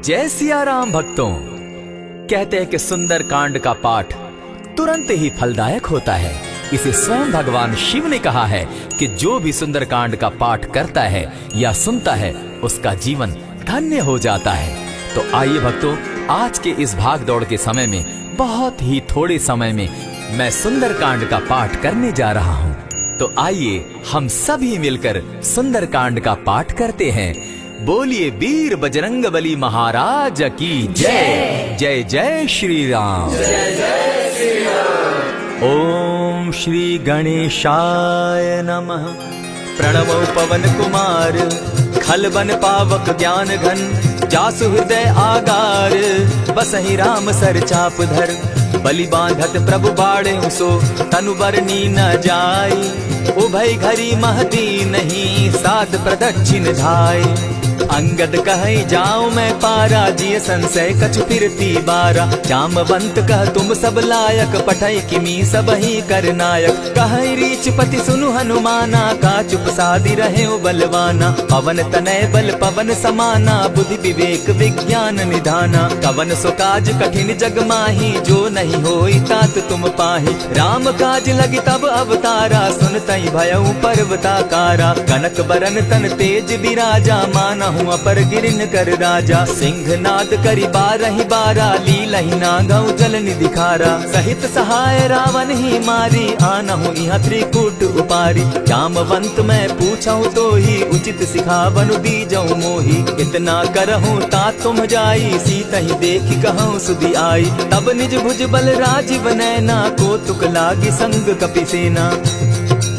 जय सिया राम भक्तों। कहते हैं कि सुंदर कांड का पाठ तुरंत ही फलदायक होता है। इसे स्वयं भगवान शिव ने कहा है कि जो भी सुंदर कांड का पाठ करता है या सुनता है उसका जीवन धन्य हो जाता है। तो आइए भक्तों, आज के इस भाग दौड़ के समय में बहुत ही थोड़े समय में मैं सुंदर कांड का पाठ करने जा रहा हूँ। तो आइए हम सभी मिलकर सुंदर कांड का पाठ करते हैं। बोलिए वीर बजरंगबली महाराज की जय। जय जय श्री राम। जय जय श्री राम। ओम श्री गणेशाय नमः। प्रणवो पवन कुमार, खल बन पावक ज्ञान घन, जासु हृदय आगार, बसहि राम सर चाप धर, बलि बांधत प्रभु बाड़े सो, तनु बरनी न जाई, उभय घरी महती नहीं, सात प्रदक्षिण धाय। अंगद कहे जाऊं मैं पारा, जिय संशय कछु फिरती बारा, जामवंत कह तुम सब लायक, पठै किमी सब ही कर नायक, कहे रीच पति सुनु हनुमाना, का चुप सादी रहे बलवाना, पवन तनय बल पवन समाना, बुद्धि विवेक विज्ञान निधाना, कवन सो काज कठिन जग माही, जो नहीं होई तात तुम पाही, राम काज लगी तब अवतारा, सुनतई भयउ पर्वताकारा, कनक बरन तन तेज बिराजा, माना अपर गिरिन कर राजा, सिंह नाद करी बारहि बारा, लीलहि नागौ जल निधि खारा, सहित सहाय रावण ही मारी, आनहु इहाँ त्रिकूट उपारी, जामवंत मैं पूछऊं तो ही, उचित सिखावनु दीजऊं मोही, इतना करहूं तात तुम जाई, सीता ही देखी कहूं सुधि आई, तब निज भुज बल राजीव नैना, को तुक लागी संग कपिसेना,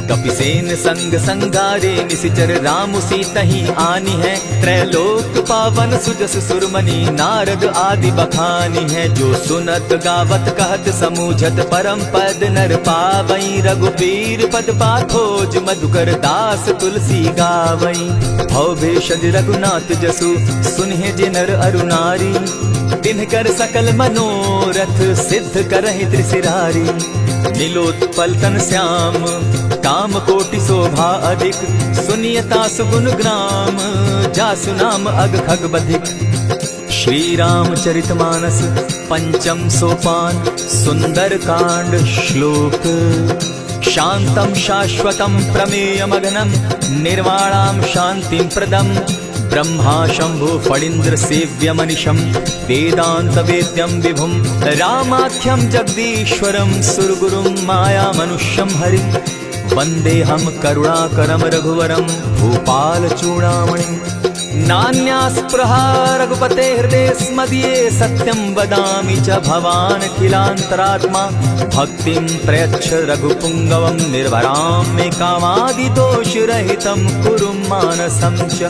कपिसेन संग संगारे, निशिचर राम सीता ही आनी है, त्रैलोक पावन सुजस सुरमणि, नारद आदि बखानी है, जो सुनत गावत कहत समूझत, परम पद नर पावई, रघुबीर पद पाखोज, मधुकर दास तुलसी गावई, भव भेषज रघुनाथ जसु, सुनहि जे नर अरु नारी, तिनकर सकल मनोरथ, सिद्ध करहि त्रिशिरारी, नीलोत्पल तन श्याम, काम कोटि शोभा अधिक, सुनियता सुगुण ग्राम, जासु नाम अग खग बधिक। श्री रामचरितमानस पंचम सोपान, सुंदर कांड श्लोक। शांतम शाश्वतम प्रमेयमगनम, निर्वाणाम शांतिम प्रदम, ब्रह्मा शंभु फणीन्द्र सेव्य मनिषम, वेदांत वेद्यम विभुम, रामाख्यम जगदीश्वरम, सुरगुरुम माया मनुष्यम हरि, वंदे हम करुणाकरम रघुवरम, भूपाल चूड़ामणि, नान्यास्पृहा रघुपते हृदय स्मदीये, सत्यं वदामि च भवान् खिलान्तरात्मा, भक्तिं प्रयच्छ रघुपुङ्गवं, निर्भरां मे कामादिदोषरहितं, कुरु मानसं च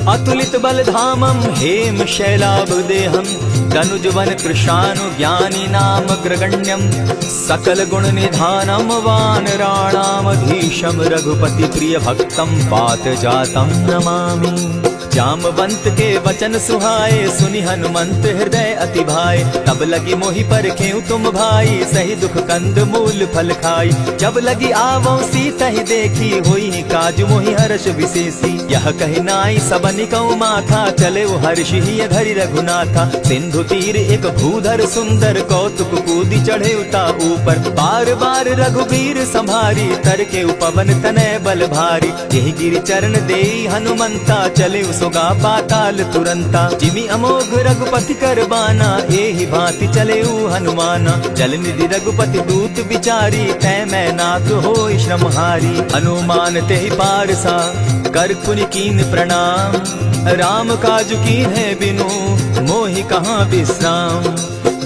अतुलित बलधामं, हेम शैलाभदेहं, तनुजवन कृशानुज्ञानी नामग्रगण्यं, सकल गुण निधानं, वानराणामधीशं, रघुपति प्रिय भक्तं, पातजातं नमामि। जामवंत के वचन सुहाए, सुनि हनुमंत हृदय अति भाए, तब लगी मोहि परखेउ तुम भाई, सही दुख कंद मूल फल खाई, जब लगी आवो सीता ही देखी, होई काज मोहि हर्ष विशेषी, यह कहि नाई सबनि कहु माथा, चले वो हर्ष ही धरि रघुनाथा, सिंधु तीर एक भूधर सुंदर, कौतुक कूदी चढ़े उता ऊपर, बार बार रघुबीर संभारी, तर के उपवन तनय बल भारी, यही गिरि चरण देई हनुमंता, चले सोगा पाताल तुरंता, जिमि अमोघ रघुपति कर बाना, एहि भांति चले हनुमाना, जल निधि रघुपति दूत बिचारी, तै मैं नाथ होई श्रमहारी, हनुमान तेहि पारसा, कर पुनि कीन प्रणाम, राम काज कीन है बिनु, मोहि कहाँ विश्राम,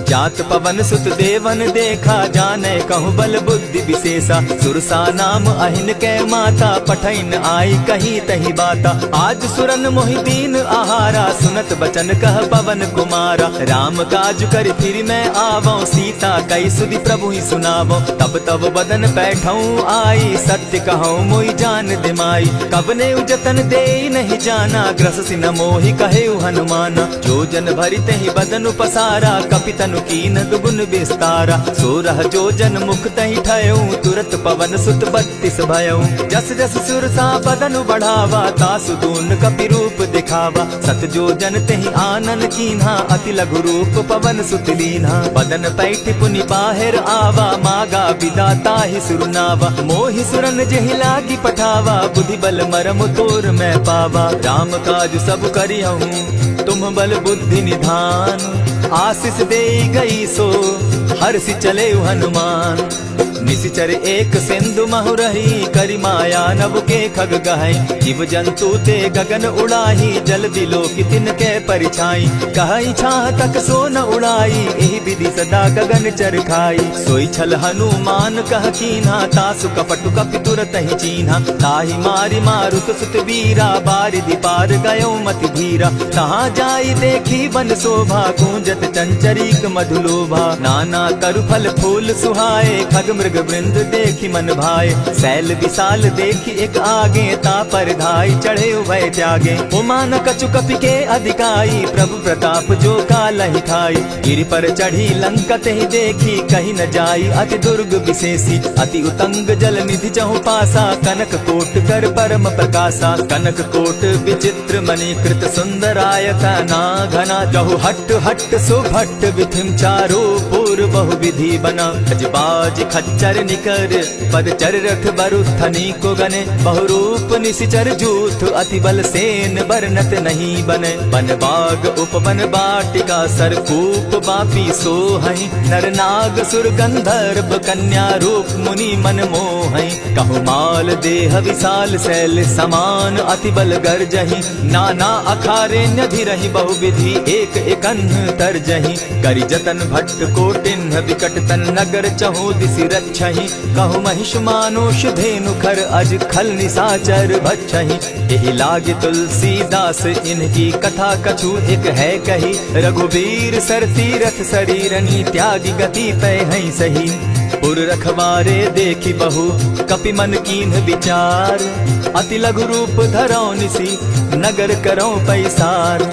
जात पवन सुत देवन देखा, जाने कहूँ बल बुद्धि विशेषा, सुरसा नाम अहिन कै माता, पठैन आई कहीं तही बाता, आज सुरन मोहि दीन आहारा, सुनत बचन कह पवन कुमारा, राम काज कर फिर मैं आवो, सीता कई सुधि प्रभु ही सुनावो, तब तब बदन बैठऊं आई, सत्य कहूँ मोहि जान दिमाई, कब ने उजतन दे नहीं जाना, ग्रस सिन मोहि कहे हनुमाना, जो जन भरित ही बदन पसारा, कपितन तनु कीन दुगुन विस्तारा। 16 जोजन मुख तहि ठयऊ तुरत पवन सुत 32 भयऊ। जस जस सुरसा बदन बढ़ावा तासु दून कपि रूप दिखावा। 7 जोजन तेहि आनन कीन्हा अति लघु रूप पवन सुत लीन्हा। बदन पैठ पुनि बाहिर आवा मागा विदाता ही सुरनावा। मोहि सुरन जेहि लागी पठावा बुद्धि बल मरम तोर मैं पावा। राम काज सब करिहूँ तुम बल बुद्धि निधान। आशीष दे गई सो हर्षि चले हनुमान। निशिचर एक सिंधु महु रही करि माया नभ के खग गहई। जीव जंतु ते गगन उड़ाही जल बिलो की तिनके परिछाई। कहई छाह तक सो न उड़ाई एहि विधि सदा गगन चर खाई। सोई छल हनुमान कह कीन्हा तासु कपटु कपि तुरत ही चीन्हा। ताहि मारि मारुत सुत वीरा बारिधि पार गयो मति धीरा। तहाँ जाई देखी बन शोभा गूंजत चंचरीक मधुलोभा। नाना तरु फल फूल सुहाए खग मृग वृंद देखी मन भाए। सैल विशाल देखी एक आगे ता पर धाई चढ़े उभय त्यागे। उमान कछु कपि के अधिकाई प्रभु प्रताप जो कालहि खाई। गिरि पर चढ़ी लंका तेहि देखी कहीं न जाई अति दुर्ग विशेषी। अति उतंग जल निधि चहु पासा कनक कोट कर परम प्रकाशा। कनक कोट विचित्र मणिकृत सुंदरायत ना घना। जहु हट हट सुभट विधिम चारो पूर्व बहु विधि बना। खजबाज खच्चर निकर पद चर रथ बरुथनी को गने। बहुरूप निशिचर जूथ अति बल सेन बरनत नहीं बने। बन बाग उपवन बाटिका सरकूप बापी सोहई। नर नाग सुर गंधर्व कन्या रूप मुनि मन मोहई। कहु माल देह विशाल शैल समान अति बल गर्जही। नाना अखारे न्यधिरहि बहुविधि एक एकन्ह तरजही। करि जतन भट्ट कोटिन्ह विकट तन नगर चहु दिसि रक्षहि। कहु महिष मानुष धेनु खर अज खल निसाचर भक्षहि। एहि लागे तुलसीदास इनकी कथा कछु एक है कही। रघुवीर सर तीरथ शरीरनी त्यागी गति पै हई सही। पुर रखवारे देखी बहु कपि मन कीन्ह विचार। अति लघु रूप धरौ निसी नगर करौ पैसार।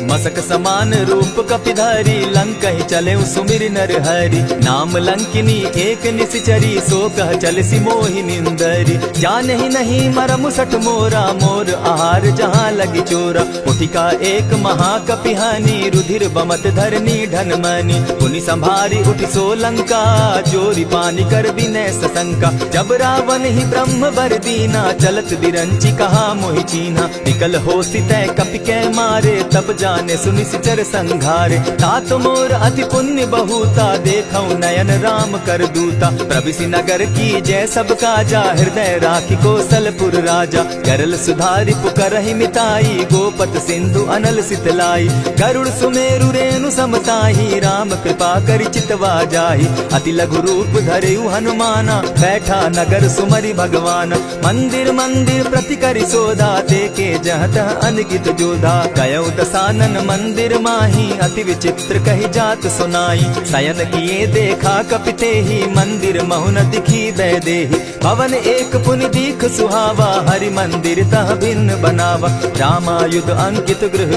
मसक समान रूप कपिधारी लंक ही चले सुमिर नर हरि। नाम लंकिनी एक निशिचरी सो कह चल सी मोहि निंदरी। जान ही नहीं मरम सठ मोरा मोर आहार जहाँ लगी चोरा। उठिका एक महाकपिहानी रुधिर बमत धरनी ढनमनी। पुनि संभारी उठि सो लंका चोरी पानी कर विनय सशंका। जब रावण ही ब्रह्म बर दीना चलत बिरंची कहा मोहि चीन्हा। निकल हो सितै कपि कै मारे तब जाने सुनिश्चर संघारे। तात मोर अति पुण्य बहुता देखौ नयन राम कर दूता। प्रविशि नगर की जय सब काजा हृदय राखी कौशलपुर राजा। गरल सुधारि पुकरहि मिताई गोपत सिंधु अनल सितलाई। गरुड़ सुमेरु रेणु समताही राम कृपा करि चितवा जाहि। अति लघु रूप धरेउ हनुमाना बैठा नगर सुमरि भगवान। मंदिर मंदिर प्रति करि सोधा देखे जहाँ तहाँ अनगित जोधा। गयो दसानन मंदिर माही अति विचित्र कही जात सुनाई। शयन किए देखा कपिते ही मंदिर महु न दिखी देहि। भवन एक पुनि दीख सुहावा हरि मंदिर तह भिन्न बनावा। रामायुध अंकित गृह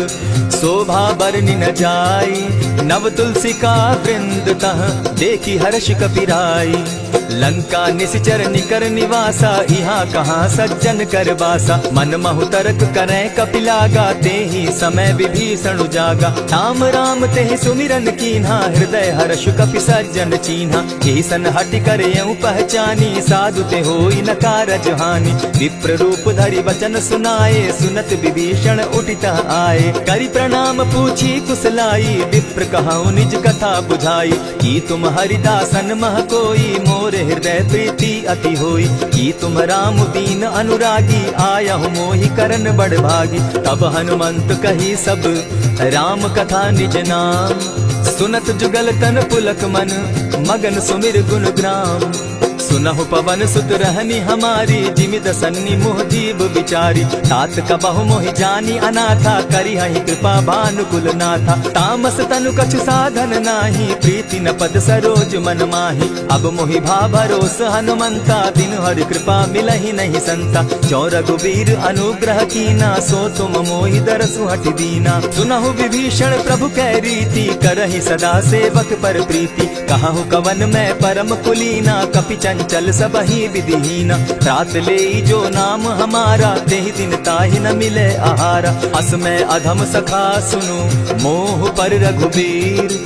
शोभा बरनि न जाई। नव तुलसी का वृंद तह देखी हर्ष कपिराई। लंका निशिचर निकर निवासा यहाँ कहाँ सज्जन कर बासा। मन महु तरक करै कपिलागा तेहि समय विभीषण जागा। राम राम तेहि सुमिरन कीन्हा हृदय हर्ष कपि सज्जन चीन्हा। एहि सन हटि करयउ पहचानी साधु ते होई न कारज हानि। विप्र रूप धरि वचन सुनाए सुनत विभीषण उठितः आए। करि प्रणाम पूछी कुशलाई विप्र कहौ निज कथा बुझाई। की तुम हरिदासन मह कोई मोर हृदय प्रीति अति होई। की तुम राम दीन अनुरागी आयहु मोहि करन बड़ भागी। तब हनुमंत कही सब राम कथा निज नाम। सुनत जुगल तन पुलक मन मगन सुमिर गुण ग्राम। सुनहु पवन सुत रहनी हमारी, जिमि दसन्नी मोह जीव विचारी। तात कबहु मोहि जानी अनाथा, करी हहि कृपा भानुकुल नाथा। तामस तनु कछु साधन नाही, प्रीति न पद सरोज मन माही। अब मोहि भा भरोस हनुमंता, दिन हरि कृपा मिलहि नहीं संता। जो रघुबीर अनुग्रह कीना, सो तुम मोहि दरसु हठि दीना। सुनहु विभीषण प्रभु कै रीति, करहि सदा सेवक पर प्रीति। कहु कवन मैं परम कुलीना, कपि चंचल सबहि विधिहीना। रात ले जो नाम हमारा, तेहि दिन ताहि न मिले आहारा। अस मैं अधम सखा सुनु, मोह पर रघुबीर।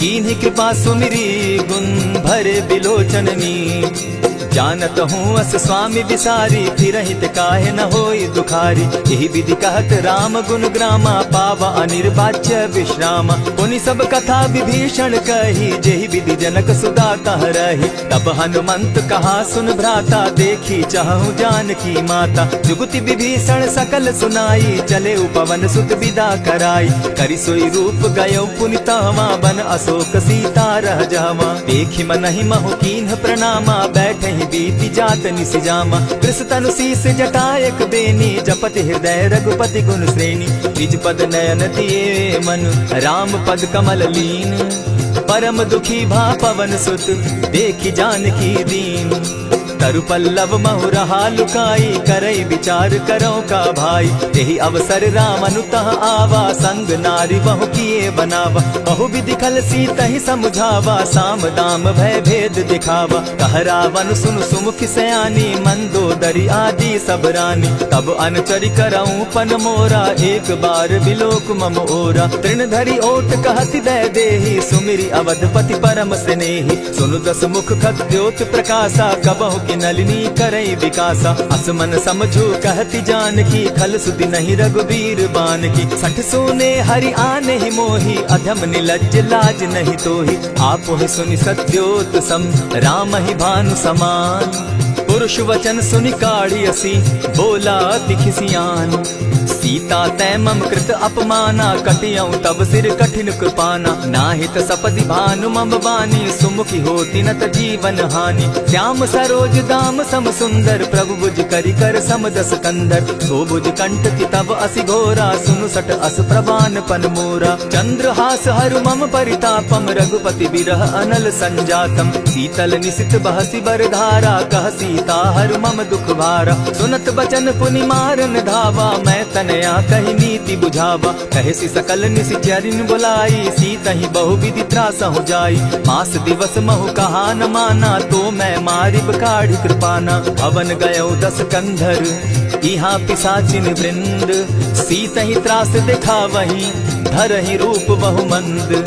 कीन्ही कृपा सुमिरी, गुण भरे बिलोचन नीर। जानत हूँ अस स्वामी विसारी, फिरहित काहे न होई दुखारी। यही विधि कहत राम गुण ग्रामा, पावा अनिर्वाच्य विश्रामा। पुनि सब कथा विभीषण कही, जेहि विधि जनक सुता कह रही। तब हनुमंत कहा सुन भ्राता, देखी चाहूँ जानकी माता। जुगति विभीषण सकल सुनाई, चले पवन सुत विदा कराई। करि सोई रूप गयो पुनि तहवा, बन अशोक सीता रह जावा। देखि मनहि महु कीन्ह प्रणामा, बैठे बीति जात निसिजामा। कृष तनु शीस जटा एक बेनी, जपति हृदय रघुपति गुण श्रेणी। निज पद नयन दिए मन, राम पद कमल लीन। परम दुखी भा पवन सुत, देखि जानकी दीन। तरु पल्लव महु रहा लुकाई, करई विचार करो का भाई। यही अवसर राम अनुतः आवा, संग नारी बहु किए बनावा। बहु विधि खल सीतहि समुझावा, साम दाम भय भेद दिखावा। कह रावण सुन सुमुखि सयानी, मंदोदरी आदि सब रानी। तब अनचरि करऊं पन मोरा, एक बार बिलोक मम ओरा। तृण धरि ओट कहति दय देहि, सुमिरि अवधपति परम स्नेही। सुनु दस मुख खद्योत प्रकाशा, कबहु की नलिनी करई विकासा। असमन समझो कहति जानकी, खल सुधि नहीं रघुबीर बान की। सठ सोने हरि आने ही मोही, अधम निलज्ज लाज नहीं तोही। आप ही सुनि सत्योत सम, राम ही भानु समान। पुरुष वचन सुनि काढ़ियसी, बोला अति खिसियान। सीता तै मम कृत अपमाना, कटियऊं तब सिर कठिन कृपाना। नाहित सपदि भानु मम बानी, सुमुखी होती न त जीवन हानि। श्याम सरोज दाम सम सुंदर, प्रभु बुझ करि कर सम दस कंदर। सो बुझ कंठ की तब असि घोरा, सुनु सट अस प्रवान पन मोरा। चंद्रहास हरु मम परितापम, रघुपति बिरह अनल संजातम। शीतल निशित बहसी बरधारा, कह सीता हरु मम दुख भारा। सुनत बचन पुनि मारन धावा, मैं तनया कही नीति बुझावा। कहसी सकल निशिचरिन बुलाई, सीतहि बहु विधि त्रास हो जाई। मास दिवस महु कहा न माना, तो मैं मारिब काढ़ी कृपाना। भवन गयो दस कंधर, इहाँ पिशाचिन वृंद। सीतहि त्रास दिखावहि, धरहि रूप बहु मंद।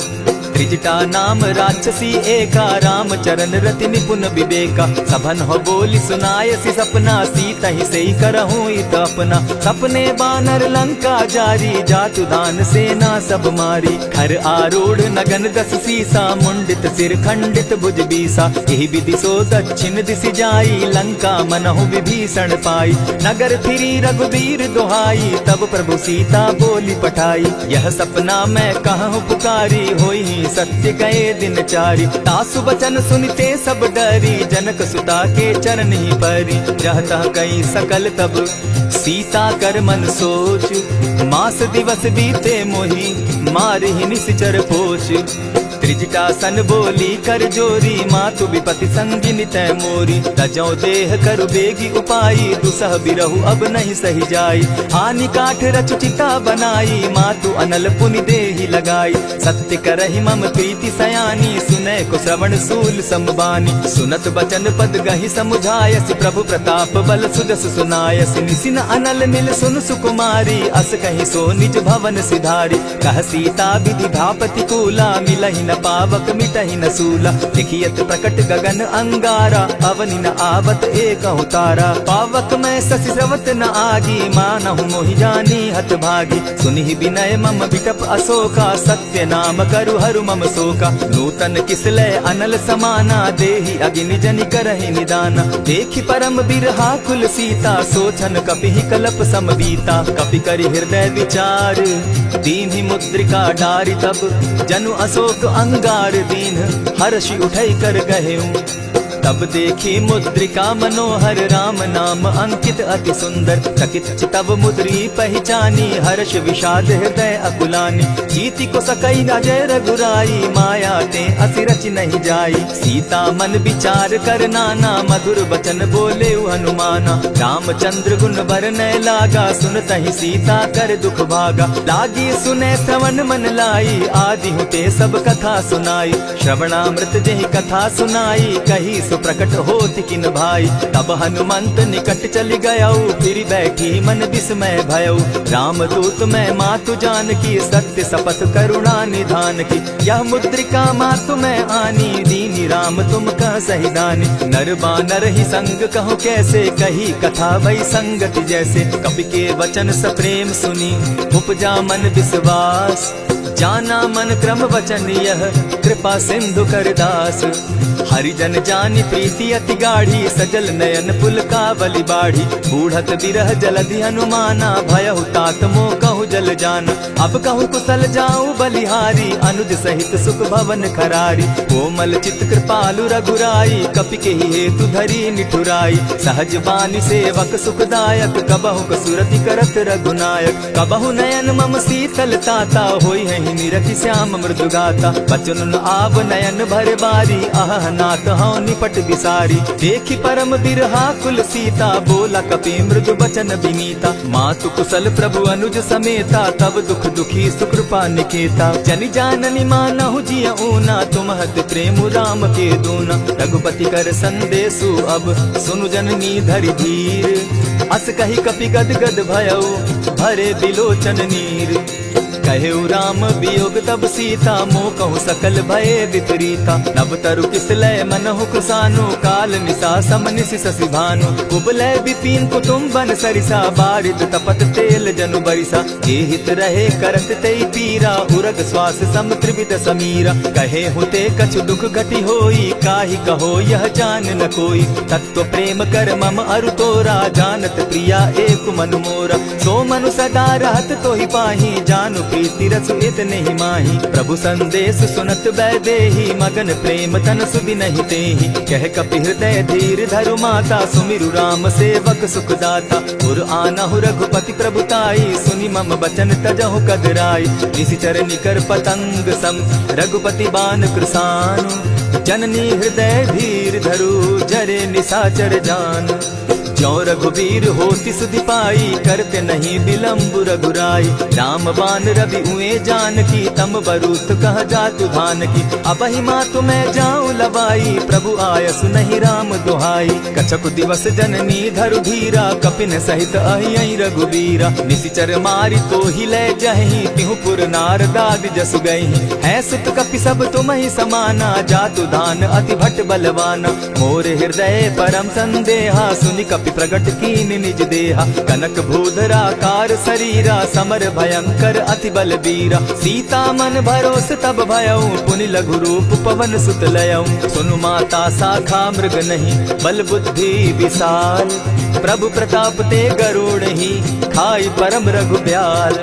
त्रिजटा नाम राक्षसी एका, राम चरण रति निपुण विवेका। सभन हो बोली सुनायसी सपना, सीतहि सेई करहूँ इत अपना। सपने बानर लंका जारी, जातु दान सेना सब मारी। खर आरूढ़ नगन दस सीसा, मुंडित सिर खंडित भुज बीसा। यही विधि सो दक्षिण दिशि जाई, लंका मनहु विभीषण पाई। नगर फिरी रघुबीर दुहाई, तब प्रभु सीता बोली पठाई। यह सपना मैं कहूँ पुकारी, होई सत्य गए दिन चारी। तासु बचन सुनते सब डरी, जनक सुता के चरण ही परी। रहता कई सकल तब सीता कर मन सोच, मास दिवस बीते मोही, मार ही निश्चर पोच। त्रिजटा सन बोली कर जोरी, मातु विपति संगिनी तै मोरी। तजौ देह करु बेगी उपाई, दुसह बिरहु अब नहीं सही जाई। हानि काठ रच चिता बनाई, मातु अनल पुनि देहि लगाई। सत्य करहि मम प्रीति सयानी, सुनै को श्रवण सूल संबानी। सुनत बचन पद गहि समुझायसि, प्रभु प्रताप बल सुजस सुनायसि। निसिन अनल मिल सुन सुकुमारी, अस कहि सो निज भवन सिधारी। कह सीता विधि धापति कूला, मिलहि न पावक मिटहि न सूला। लिखियत प्रकट गगन अंगारा, अवनि न आवत एक तारा। पावक मैं शशि स्रवत न आगी, मानहु मोहि जानी हत भागी। सुनिहि विनय मम विटप अशोका, सत्य नाम करु हरु मम शोका। नूतन किसलय अनल समाना, देहि अगिनि जनि करहि निदाना। देखि परम बिरहा कुल सीता, सोचन कपिहि कलप सम बीता। कपि करि हृदय विचार, दीन्हि मुद्रिका डारि। तब जनु अशोक अंगार दीन, हर्षि उठै कर गहेऊ। तब देखी मुद्रिका मनोहर राम नाम अंकित अति सुंदर। चकित चितव मुद्री पहचानी हर्ष विषाद हृदय अकुलानी। जीति को सकई न जय रघुराई माया ते अति रच नहीं जाई। सीता मन विचार कर नाना मधुर बचन बोले हनुमाना। रामचंद्र गुण बरनय लागा सुनतहि सीता कर दुख भागा। लागी सुने श्रवण मन लाई आदि होते सब कथा सुनाई। श्रवणामृत जहि कथा सुनाई कही सो प्रकट होत किन भाई। तब हनुमंत निकट चली गयऊ फिर बैठी मन विस्मय भयऊ। राम दूत मैं मातु जान की सत्य शपथ करुणा निधान की। यह मुद्रिका मातु मैं आनी दीनी राम तुम कह सही दानी। नर बानर ही संग कहो कैसे कही कथा वही संगति जैसे। कवि के वचन सप्रेम सुनी उपजा मन विश्वास। जाना मन क्रम वचन यह कृपा सिंधु कर दास। हरिजन जानी प्रीति अति गाढ़ी सजल नयन पुलकावली बाढ़ी। बूढ़त बिरह जलधि हनुमाना भयहु तात मोह कहु जल जाना। अब कहु कुशल जाऊं बलिहारी अनुज सहित सुख भवन खरारी। कोमल चित कृपालु रघुराई कपि के ही हेतु धरी निठुराई। सहज बानी सेवक सुखदायक कबहु कसुरति करत रघुनायक। कबहु नयन मम शीतल ताता होई है निरखि श्याम मृदु गाता। बचन आब नयन भर बारी आह नाथ हौ निपट विसारी। देखी परम बिरहा कुल सीता बोला कपि मृदु बचन विनीता। मातु कुशल प्रभु अनुज समेता तब दुख दुखी सुकृपा निकेता। जनि जाननी मानहु जिय ऊना तुम्हत प्रेम राम के दूना। रघुपति कर संदेशु अब सुनु जननी धरि धीर। अस कही कपि गद गद भयऊ भरे बिलोचन नीर। कहेउ राम वियोग तब सीता मोह कहु सकल भये विपरीता। नव तरु किसलय मनहु कृसानु काल निसा सम निसि शशि भानु। कुबलय विपिन कुटुम्बन सरिसा बारिद तपत तेल जनु बरिसा। जे हित रहे करत तेई पीरा उरग श्वास सम त्रिविध समीरा। कहे हुते कछु दुख घटी होई काहि कहो यह जान न कोई। तत्व प्रेम कर मम अरु तोरा जानत प्रिया एक मन मोरा। सो मनु सदा रहत तोहि पाही जानु प्रीति रस इतने ही माही। प्रभु संदेश सुनत बैदेही मगन प्रेम तन सुधि नहीं तेहि। कह कपि हृदय धीर धरु माता सुमिरु राम सेवक सुखदाता। पुर आनहु रघुपति प्रभुताई सुनि मम बचन तजहु कदराई। निशिचर निकर पतंग सम रघुपति बान कृसानु। जननी हृदय धीर धरु जरे निशाचर जान। जो रघुवीर होति सुधि पाई करते नहीं विलम्ब रघुराई। राम बान रवि उए जान की तम बरूथ कह जातु धान की। अब ही मातु मैं जाऊं लवाई प्रभु आयसु नहीं राम दुहाई। कछक दिवस जननी धरु धीरा कपिन सहित अहि रघुवीरा। निशिचर मारी तो ही ले जहि तिहु पुर नारदाद जसु गई। है सुत कपि सब तुम ही समाना जातु धान अति भट बलवाना। मोर हृदय परम संदेहा सुनि कपि प्रगट कीन निज देहा। कनक भूधरा कार शरीरा समर भयंकर अति बल बीरा। सीता मन भरोस तब भयऊ पुनि लघु रूप पवन सुत लयऊ। सुनु माता शाखा मृग नहीं बल बुद्धि विशाल। प्रभु प्रताप ते गरुड़ ही खाई परम रघुब्याल।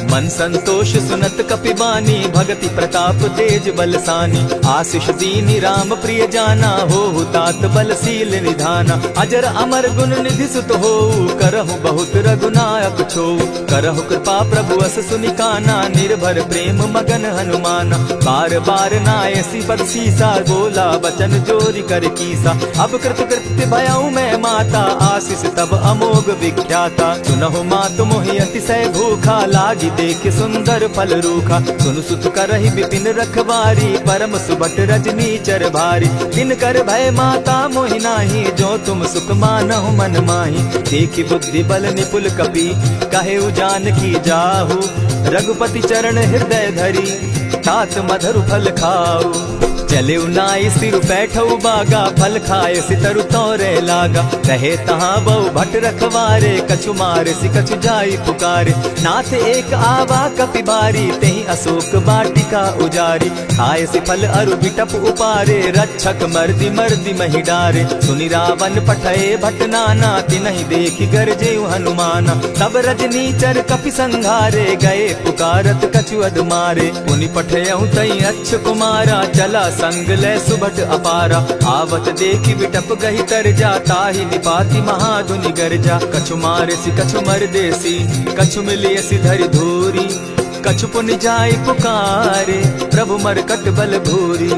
मन संतोष सुनत कपिबानी भगति प्रताप तेज बलसानी। आशीष दीनी राम प्रिय जाना हो तात बलशील निधाना। अजर अमर गुण निधि सुत हो करहु बहुत रघुनायक छो। करहु कृपा प्रभु अस सुनिकाना निर्भर प्रेम मगन हनुमाना। बार बार नायसी पद सीसा बोला बचन जोरी कर कीसा। अब कृत कृत्य भयऊ मैं माता आशीष तब अमोघ विख्याता। सुनहु मातु मोहि अतिशय भूखा लागी देख सुंदर फल रूखा। सुन सुत करहि विपिन रखवारी परम सुबट रजनी चर भारी। दिन कर भय माता मोहि नाही जो तुम सुख मानहु मन माही। देखि बुद्धि बल निपुल कपि कहेउ जानकी जाहु। रघुपति चरण हृदय धरी तात मधुर फल खाऊ। चले नाई सिर बैठऊ बागा फल खाए सितरु तोरे लागा। रहे तहाँ बहु भट रखवारे कछु मारे सि कछु जाई पुकारे। नाथ एक आवा कपि बारी तेहि अशोक बाटिका उजारी। खाए सि फल अरु बिटप उपारे रक्षक मर्दि मर्दि महि डारे। सुनि रावण पठये भट नाना तिनहि देखि गरजे हनुमाना। तब रजनी चर कपि संघारे गए पुकारत कछु अध मारे। पुनि पठयऊ तई अच्छ कुमारा चला संग ले सुभट अपारा। आवत देखी विटप गही तर जा, ताहि निपाति महाधुनि गर्जा। कछु मारेसी कछु मर देसी, कछु मिलियसी धरि धूरी। कछु पुनि जाय पुकारे, प्रभु मरकट बल भूरी।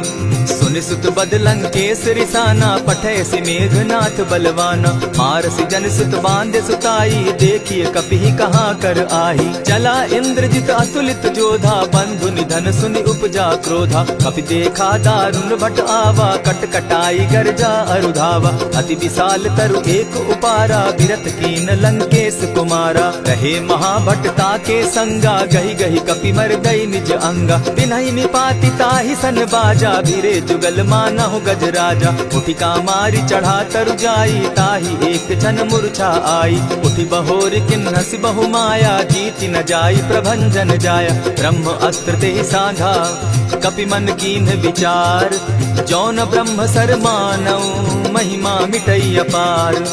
सुनि सुत बद लंकेश रिसाना, पठैसी मेघनाथ बलवाना। मारसी जन सुत बांधे सुताई, देखिए कपि कहाँ कर आही। चला इंद्रजित अतुलित जोधा, बंधु निधन सुनि उपजा क्रोधा। कपि देखा दारुण भट आवा, कट कटाई गर्जा अरुधावा। अति विशाल तरु एक उपारा, बिरत कीन लंकेश कुमारा। रहे महाभट ताके संगा, गही गही कपि मर गई निज अंगा। बिनहि निपाति ताहि सन बाजा, भिरे जुगल मानहु गज राजा। उठि कामारी चढ़ा तरु जाई, ताहि एक क्षण मूर्छा आई। उठि बहोर किन्हसि बहु माया, जीति न जाई प्रभंजन जाया। ब्रह्म अस्त्र ते साधा, कपि मन कीन्ह विचार। जौन ब्रह्म सर मानऊ, महिमा मिटई अपार।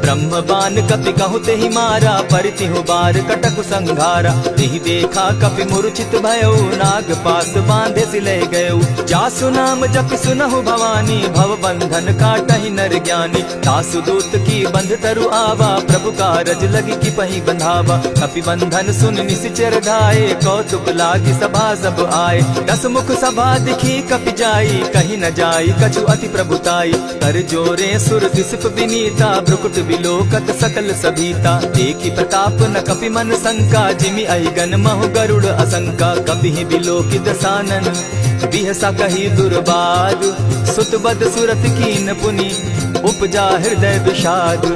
ब्रह्म बान कपि कहु तेहि मारा, परितिहु बार कटकु संघारा। तेहि देखा कपि मूर्छित भयउ, नाग पास बांधे सिले गयउ। जासु नाम जपि सुनहु भवानी, भव बंधन काटहि नर ज्ञानी। तासु दूत की बंध तरु आवा, प्रभु कारज लगी की पहि बंधावा। कपि बंधन सुन निसिचर धाये, कौतुक लागी सभा सब आए। दस मुख सभा दिखी कपि जाई, कहीं न जाई कछु अति प्रभुताई। कर जोरे सुर दिसप विनीता, ब्रुकुट बिलोकत सकल सभीता। देखी प्रताप न कपि मन शंका, जिमि अहिगन महु गरुड़ असंका। कपि बिलोकित सानन, बिहसा कही दुर्बाद। सुत बद सुरत कीन पुनि, उपजा हृदय विषाद।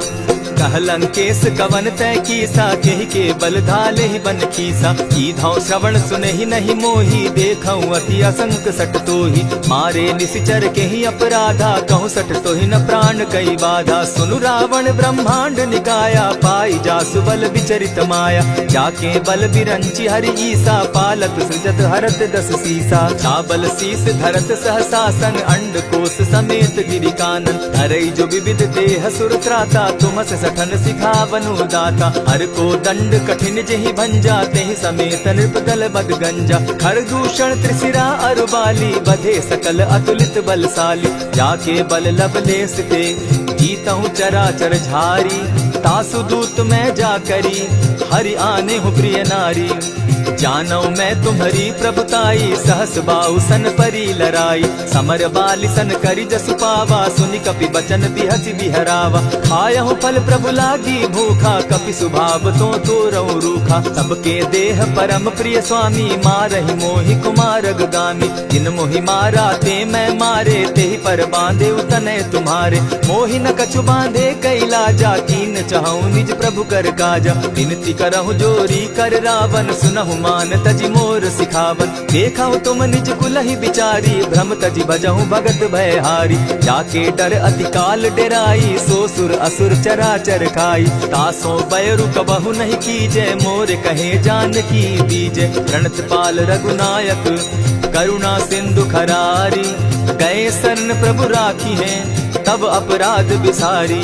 कह लंकेश कवन तय कीसा, केहि के बल धाले ही बन खीसा। कीधौ श्रवण सुनहि नहीं मोही, देखऊं अति असंक सट तोही। मारे निसिचर केहि अपराधा, कहूँ सट तोहि न प्राण कई बाधा। सुनु रावण ब्रह्मांड निकाया, पाई जासु बल विचरित माया। जाके बल बिरंची हरि ईसा, पालत सृजत हरत दस सीसा। छाबल शीस धरत सहसासन, अंड कोश समेत गिरि कानन। धरई जो विविध देह सुर त्राता, तुमस सठन सिखावनु दाता। हर को दंड कठिन जेहि भंजा, तेहि समेत नृपदल बद गंजा। खरदूषण त्रिशिरा अरुबाली, बधे सकल अतुलित बलशाली। जाके बल लब लेस ते, जीतहु चराचर झारी। तासु दूत मैं जा करी, हरि आने हूँ प्रिय नारी। जानौ मैं तुम्हारी प्रभुताई, सहस बाहु सन परी लराई। समर बाली सन करी जसु पावा, सुनि कपि बचन बिहसि बिहरावा। खायहु फल प्रभु लागी भूखा, कपि सुभाव तो रहु रूखा। सबके देह परम प्रिय स्वामी, मारहि मोहि कुमारग गामी। जिन मोहि मारा ते मैं मारे, तेहि पर बांधे उतने तुम्हारे। मोहि न कछु बांधे कैलाजा, कीन चाहूं निज प्रभु कर काजा। विनती करहु जोरी कर रावण, सुनहु मान तजि मोर सिखावन। देखहु तुम निज कुलहि बिचारी, भ्रम तजि भजहु भगत भयहारी। जाके डर अति काल डेराई, सो सुर असुर चराचर खाई। तासो बैरु कबहु नहीं कीजे, मोर कहे जानकी बीजे। प्रणत पाल रघुनायक, करुणा सिंधु खरारी। गए शरण प्रभु राखी है, तब अपराध बिसारी।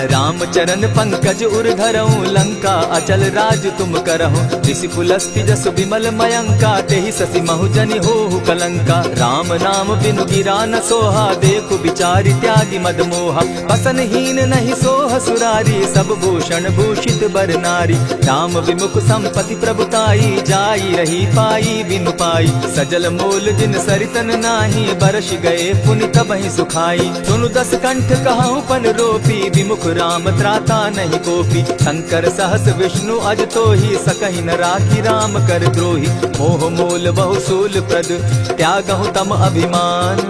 राम चरण पंकज उर धरऊं, लंका अचल राज तुम करहु। ऋषि पुलस्ति जस विमल मयंका, तेहि ससि महु जनि होहु कलंका। राम नाम बिनु गिरा न सोहा, देखु बिचारी त्यागी मद मोहा। बसन हीन नहीं सोह सुरारी, सब भूषण भूषित बर नारी। राम विमुख संपति प्रभुताई, जाई रही पाई बिनु पाई। सजल मोल जिन सरितन नाही, बरस गए पुनि तबहि सुखाई। सुनु दस कंठ कहूँ पन रोपी, विमुख राम त्राता नहीं कोपी। शंकर सहस विष्णु अज तो ही, सकहि न राखी राम कर द्रोही। मोह मोल बहुसूल प्रद, त्यागहु तम अभिमान।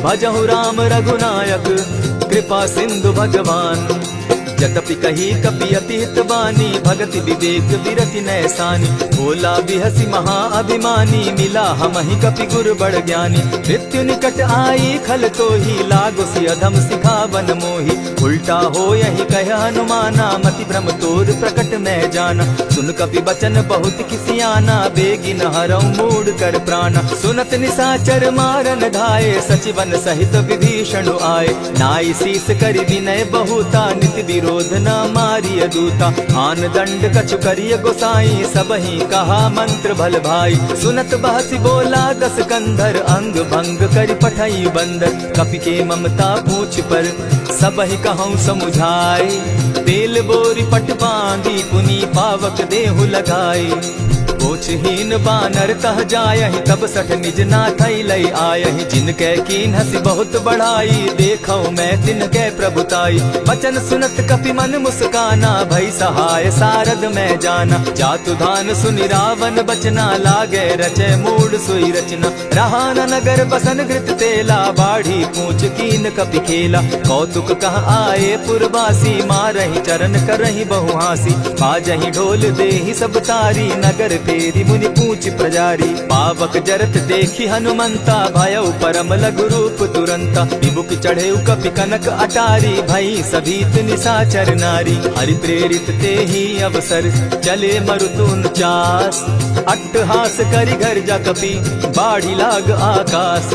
भजहु राम रघुनायक, कृपा सिंधु भगवान। जतपि कही कपि अति हित बानी, भगति विवेक विरति नैसानी। भोला बिहसी महा अभिमानी, मिला हमहि कपि गुर बड़ ज्ञानी। मृत्यु निकट आई खल तो ही, लागो सि अधम सिखावन मोही। उल्टा हो यही कह हनुमाना, मति भ्रम तोर प्रकट मैं जाना। सुन कपि बचन बहुत किसियाना, बेगी न हरऊ मूड कर प्राणा। सुनत निसाचर मारन धाये, सचिवन सहित विभीषण आए। नाई शीस करि विनय बहुता, नित विरोध क्रोध न मारिय दूता। आन दंड कछु करिय गोसाई, सबहि कहा मंत्र भल भाई। सुनत बहसी बोला दस कंधर, अंग भंग करि पठई बंदर। कपि के ममता पूछ पर, सबहि कहूँ समुझाए। तेल बोरी पट बांधी, पुनि पावक देहु लगाई। ओछहीन बानर तह जायहि, तब सठ निज नाथई लई आयहि। जिनके कीन हसी बहुत बढ़ाई, देखौ मैं तिनके प्रभुताई। वचन सुनत कपि मन मुस्काना, भई सहाय सारद मैं जाना। जातु धान सुनि रावण बचना, लागे रचे मूड सोई रचना। रहा न नगर बसन घृत तेला, बाढ़ी पूछ कीन कपि खेला। कौतुक कह आए पुरवासी, मारहि चरण करहि बहु हासी। बाजहि ढोल देहि सब तारी, नगर तेरी मुनि पूछ प्रजारी। पावक जरत देखी हनुमंता, भयउ परम लघु रूप तुरंता। विमुख चढ़े कपि कनक अटारी, भई सभीत निशाचर नारी। हरि प्रेरित ते ही अवसर, चले मरुतुन चास। अट्टहास करि घर जा कपि, बाढ़ी लाग आकाश।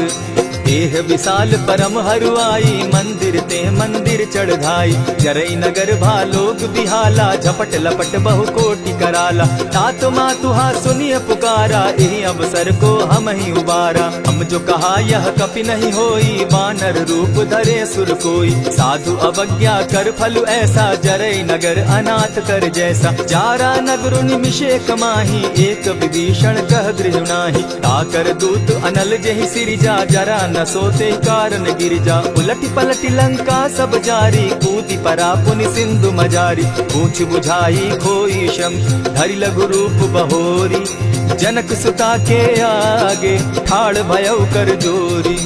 देह विशाल परम हरुआई, मंदिर ते मंदिर चढ़ाई। जरई नगर भालोग बिहाला, झपट लपट बहु कोटि कराला। तात मातुहा सुनिय पुकारा, यही अवसर को हम ही उबारा। हम जो कहा यह कपि नहीं होई, वानर रूप धरे सुर कोई। साधु अवज्ञा कर फल ऐसा, जरई नगर अनाथ कर जैसा। जारा नगर निमिषे कमाही, एक विभीषण कह गृह नाही। ताकर दूत अनल जहि सिरिजा, जरा न सोते कारण गिरिजा। उलटी पलटी लंका सब जारी, कूदी परा पुनि सिंधु मजारी। पूछ बुझाई खोई शम, धरि लघु रूप बहोरी। जनक सुता के आगे, ठाड़ भयउ कर जोरी।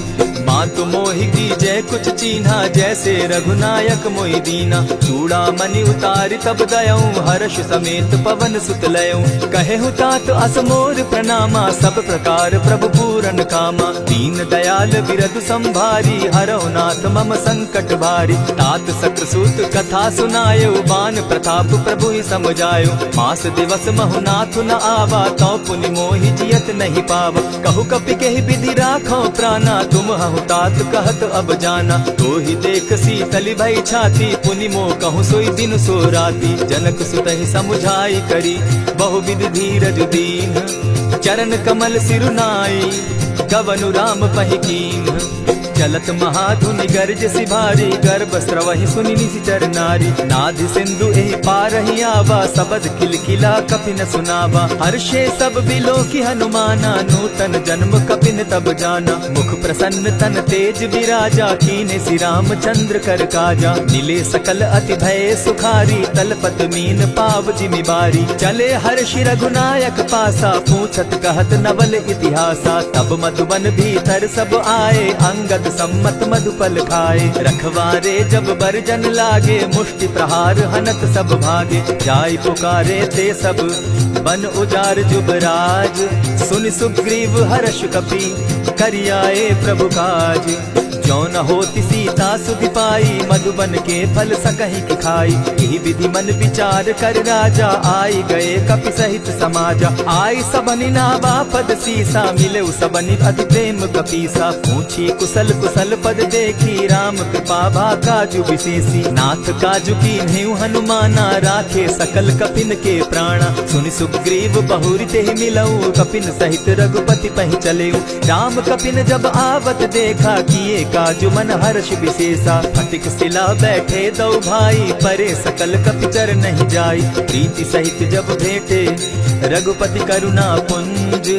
मातु मोहि कीजय कुछ चीन्हा, जैसे रघुनायक मोहि दीना। चूड़ामणि उतारि तब दयऊं, हर्ष समेत पवन सुत लयऊं। कहेहु तात असमोर प्रणामा, सब प्रकार प्रभु पूरन कामा। दीन दयाल बिरधु संभारी, हरौ नाथ मम संकट भारी। तात सक्रसूत कथा सुनायो, बान प्रताप प्रभु ही समझायो। मास दिवस महु नाथ न आवा, तौ पुनि मोहि जियत नहीं पावा। कहु कपि केहि विधि राखो प्राणा, तुम हहु तात कहत अब जाना। तो ही देख शीतल भई छाती, पुनि मो कहूँ सोई दिन सो राती। जनक सुतहि समुझाई करी, बहुविध धीरज दीन। चरण कमल सिरुनाई, गवनु राम पहि कीन। चलत महाधुनि गर्ज सिभारी, गर्भ स्रवहि सुनि निशिचर नारी। नाधि सिंधु एहि पारहि आवा, सबद खिलखिला कपि न सुनावा। हर्षे सब बिलोकी हनुमाना, नूतन जन्म कपिन तब जाना। मुख प्रसन्न तन तेज विराजा, कीने श्री रामचंद्र कर काजा। नीले सकल अति भय सुखारी, तलपत मीन पाव जिमि बारी। चले हर्षि रघुनायक पासा, पूछत कहत नवल इतिहासा। तब मधुबन भीतर सब आए, अंगद सम्मत मधुपल खाए। रखवारे जब बरजन लागे, मुष्टि प्रहार हनत सब भागे। जाय पुकारे ते सब, बन उजार जुबराज। सुनि सुग्रीव हर्ष कपि, करियाए प्रभु काज। जो न होती सीता सुधि पाई, मधुबन के फल सकहि की खाई। यही विधि मन विचार कर राजा, आई गए कपि सहित समाजा। आई सबनि नावा पद सीसा, मिले सबनि अति प्रेम कपीसा। पूछी कुशल कुशल पद देखी, राम कृपा भा काजु विशेषी। नाथ काजु कीन्हेउ हनुमाना, राखे सकल कपिन के प्राणा। सुनि सुग्रीव बहुरी तेहि मिलऊ, कपिन सहित रघुपति पहि चलेऊ। राम कपिन जब आवत देखा, किए काजु मन हर्ष विशेषा। फटिक सिला बैठे दो भाई, परे सकल कपिचर नहीं जाई। प्रीति सहित जब भेटे, रघुपति करुणा पुंज।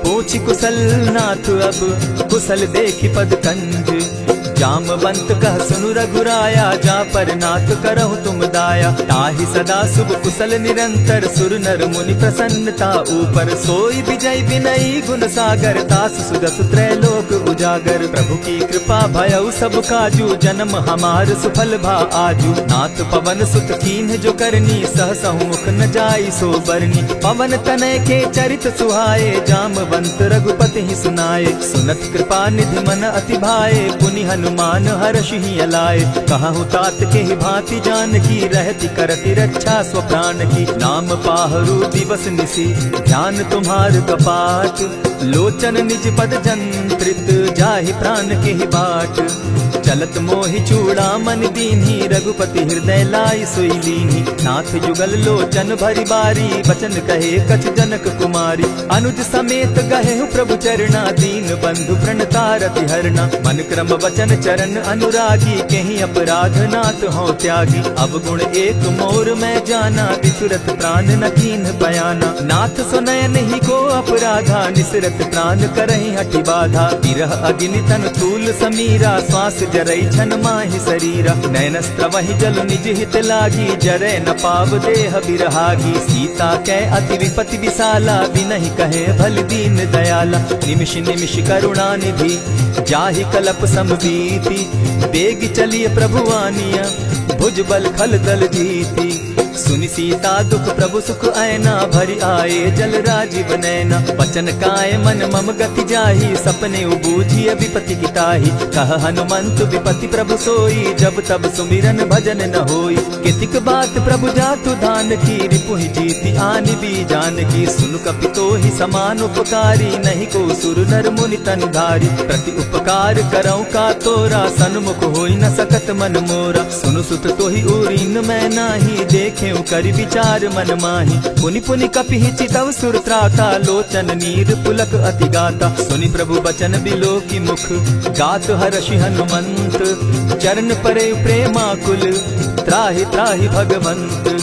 पूछि कुशल नाथ अब, कुशल देखि पद कंज। जामवंत कह सुनु रघुराया, जा पर नाथ करहु तुम दाया। ताहि सदा शुभ कुशल निरंतर, सुर नर मुनि प्रसन्नता ऊपर। सोई विजय विनयी गुण सागर, तास सुदत त्रैलोक उजागर। प्रभु की कृपा भयउ सब काजू, जन्म हमार सुफल भा आजू। नाथ पवन सुत कीन्ह जो करनी, सहसहु मुख न जाई सो बरनी। पवन तनय के चरित सुहाए, जामवंत रघुपति ही सुनाए। सुनत कृपा निधि मन अति भाए, पुनि हनुमान हर्ष ही अलाए। कहूँ तात के ही भांति जान की, रहती करती रक्षा स्व प्राण की। नाम पाहरु दिवस निसी, ध्यान तुम्हार कपाट। लोचन निज पद जंत्रित, जाहि प्राण के ही बाट। चलत मोहि चूड़ामन दीन्ही, रघुपति हृदय लाई सोई लीन्ही। नाथ जुगल लोचन भरी बारी, बचन कहे कछ जनक कुमारी। अनुज समेत गहे प्रभु चरणा, दीन बंधु प्रणतारति हरना। मन क्रम वचन चरण अनुरागी, कहीं अपराध नाथ हो त्यागी। अब गुण एक मोर मैं जाना, बिसुरत प्राण न कीन्ह बयाना। नाथ सुनयन ही को अपराधा, निसरत प्राण करहि हठि बाधा। विरह अग्नि तन तूल समीरा, श्वास जरई छन माहि शरीरा। नयनस्त्र वही जल निज हित लागी, जरै न पाव देह बिरहागी। सीता कै अति विपति विशाला, बिनहि कहे भल दीन दयाला। निमिष निमिष करुणा निधि, जाहि कलप समबीति। बेग चलिए प्रभु आनिया, भुज बल खल दल जीती। सुनि सीता दुख प्रभु सुख ऐना, भरी आए जल राजीव नैना। वचन काय मन मम गति जाहि, सपने बूझिय विपति किताहि। कह हनुमंत विपति प्रभु सोई, जब तब सुमिरन भजन न होई। कितिक बात प्रभु जातु धान की, रिपुहि जीति आनि भी जान की। सुन कपितोहि समान उपकारी, नहीं को सुर नर मुनि तन धारी। प्रति उपकार करौ का तोरा, सन्मुख होई न सकत मन मोरा। सुनु सुत तोहि उरीन मैं नाही, देखे करि विचार मन माही। पुनि पुनि कपिहि चितव सुर त्राता, लोचन नीर पुलक अति गाता। सुनि प्रभु बचन बिलोकी मुख, गात हर्षि हनुमंत। चरण परे प्रेमाकुल, त्राहि त्राहि भगवंत।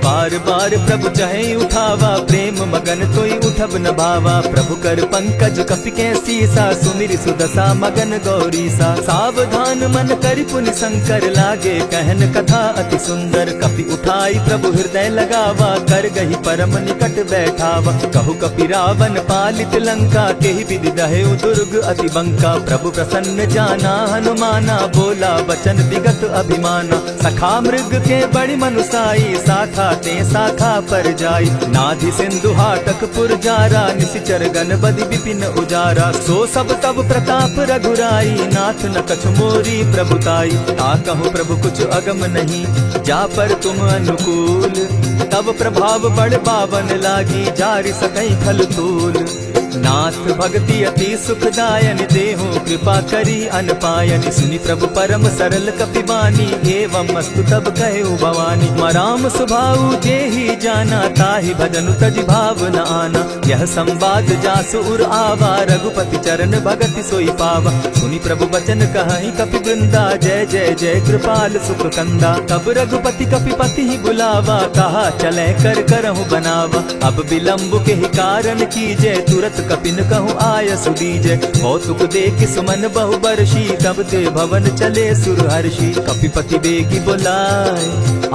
बार बार प्रभु चहे उठावा, प्रेम मगन तोई उठब न भावा। प्रभु कर पंकज कपि के सीसा, सुमिरि सुदशा मगन गौरीसा। सावधान मन करि पुनि शंकर, लागे कहन कथा अति सुंदर। कपि उठाई प्रभु हृदय लगावा, कर गही परम निकट बैठावा। कहु कपि रावण पालित लंका, केहि विधि दहेउ दुर्ग अति बंका। प्रभु प्रसन्न जाना हनुमाना, बोला वचन विगत अभिमाना। सखा मृग के बड़ी मनुसाई, साखा ते शाखा पर जाई। नाधि सिंधु हाटक पुर जारा, निशिचर गण बदि विपिन उजारा। सो सब तब प्रताप रघुराई, नाथ न कछ मोरी प्रभुताई। कहूँ प्रभु कुछ अगम नहीं, जा पर तुम अनुकूल। तब प्रभाव बड़ पावन लागी, जारि सकई खल तूल। नाथ भक्ति अति सुखदायन, देहु कृपा करी अनपायन। सुनि प्रभु परम सरल कपिबानी, एवं मस्तु तब कहे भवानी। मराम सुभाऊ जेहि जाना, ताहि भजनु तजि भाव न आना। यह संवाद जासु उर आवा, रघुपति चरण भगति सोई पावा। सुनि प्रभु बचन कहि कपि वृंदा, जय जय जय कृपाल सुख कंदा। तब रघुपति कपिपति ही बुलावा, कहा चले कर करहु बनावा। अब विलम्ब के ही कारण कीजय, तुरत कपिन कहूँ आय सुदीजय। कौतुक देख सुमन बहु बरसी, तब ते भवन चले सुर हर्षि। कपिपति बेगी बुलाए,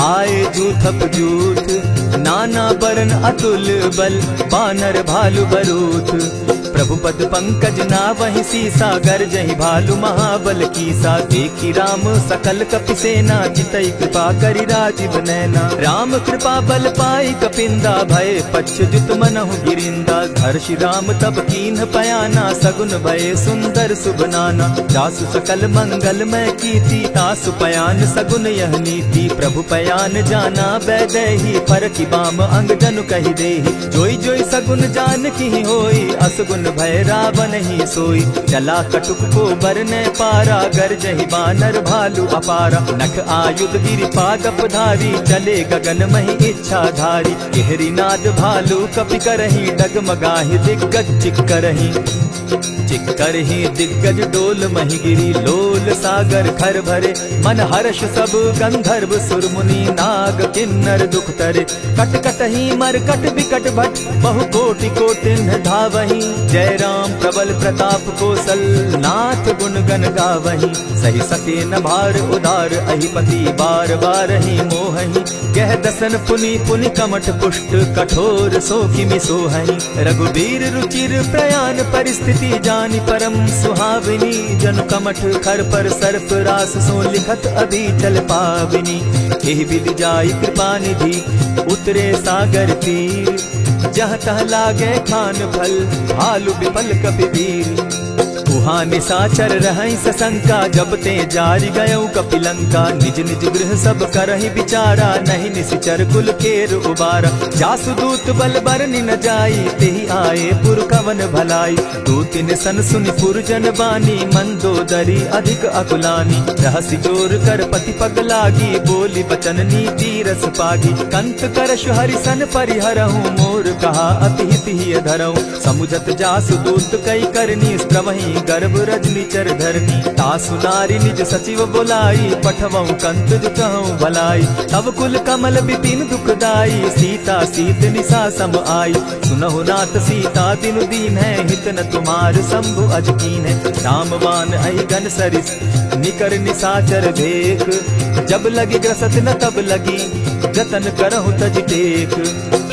आए जूथप जूथ। नाना बरन अतुल बल, बानर भालु बरूथ। प्रभु पद पंकज ना वही सीसा, गर्जहि भालु महाबल कीसा। देखी राम सकल कपि सेना, चितई कृपा करि राजीव नैना। राम कृपा बल पाई कपिंदा, भय पच्युत मनहु गिरिंदा। हर्षि राम तब कीन्ह पयाना, सगुन भय सुंदर शुभ नाना। जासु सकल मंगलमय कीर्ति, तासु पयान सगुन यह नीति। प्रभु पयान जाना बैदेही, फरकि बाम अंग जनु कहि देहि। जोई जोई सगुन जान की होई, असगुन भय रावण ही सोई। चला कटुक को बरने पारा, गरजहि बानर भालु अपारा। नख आयुध गिरि पादप धारी, चले गगन महि इच्छा धारी। केहरी नाद भालु कपि करहि, डगमगाहि दिग्गज चिक्करहि। चिक्करहि दिग्गज डोल महि गिरी, लोल सागर खर भरे। मन हर्ष सब गंधर्व सुर मुनि, नाग किन्नर दुख तरे। कट कटहि मरकट बिकट भट, बहु कोटि कोटिन्ह धावहि। जय राम प्रबल प्रताप कौशल, नाथ गुण गण गावहि। सही सके न भार उदार, अहिपति बार बार ही मोहहि। कह दसन पुनि पुनि कमठ पुष्ट, कठोर सो किमि सोहहि। रघुबीर रुचिर प्रयाण परिस्थिति, जानि परम सुहाविनी। जन कमठ खर पर सर्प रास, सो लिखत अभी चल पाविनी। एहि विधि जाई कृपा निधि, उतरे सागर तीर। जहाँ तह लागे खान फल, भालु विपल कपि वीर। वहाँ निशाचर रहई सशंका, जब ते जारी गयऊ कपिलंका। निज निज गृह सब करहि विचारा, नहीं निशिचर कुल केर उबारा। जासुदूत बल बरनि न जाई, तेहि आए पुर कवन भलाई। दू तिन सन सुनि पुरजन बानी, मंदोदरी अधिक अकुलानी। रहसि जोर कर पति पग लागी, बोली बचन नीति रस पागी। कंत करश हरिसन परिहरहूँ, मोर कहा अति हित ही धरऊँ। समुझत जासुदूत कई करनी, स्त्रवहीं गर्भ रजनी चर धरनी। तासु नारी निज सचिव बोलाई, पठवऊँ कंत जो कहूँ भलाई। तब कुल कमल बिपिन दुखदाई, सीता सीत निशा सम आई। सुनहु नाथ सीता दिनु दीन है, हित न तुम्हार शंभु अजकीन है। रामवान अहि गन सरिस, निकर निशाचर भेक। जब लगी ग्रसत न तब लगी, जतन करहु तज टेक।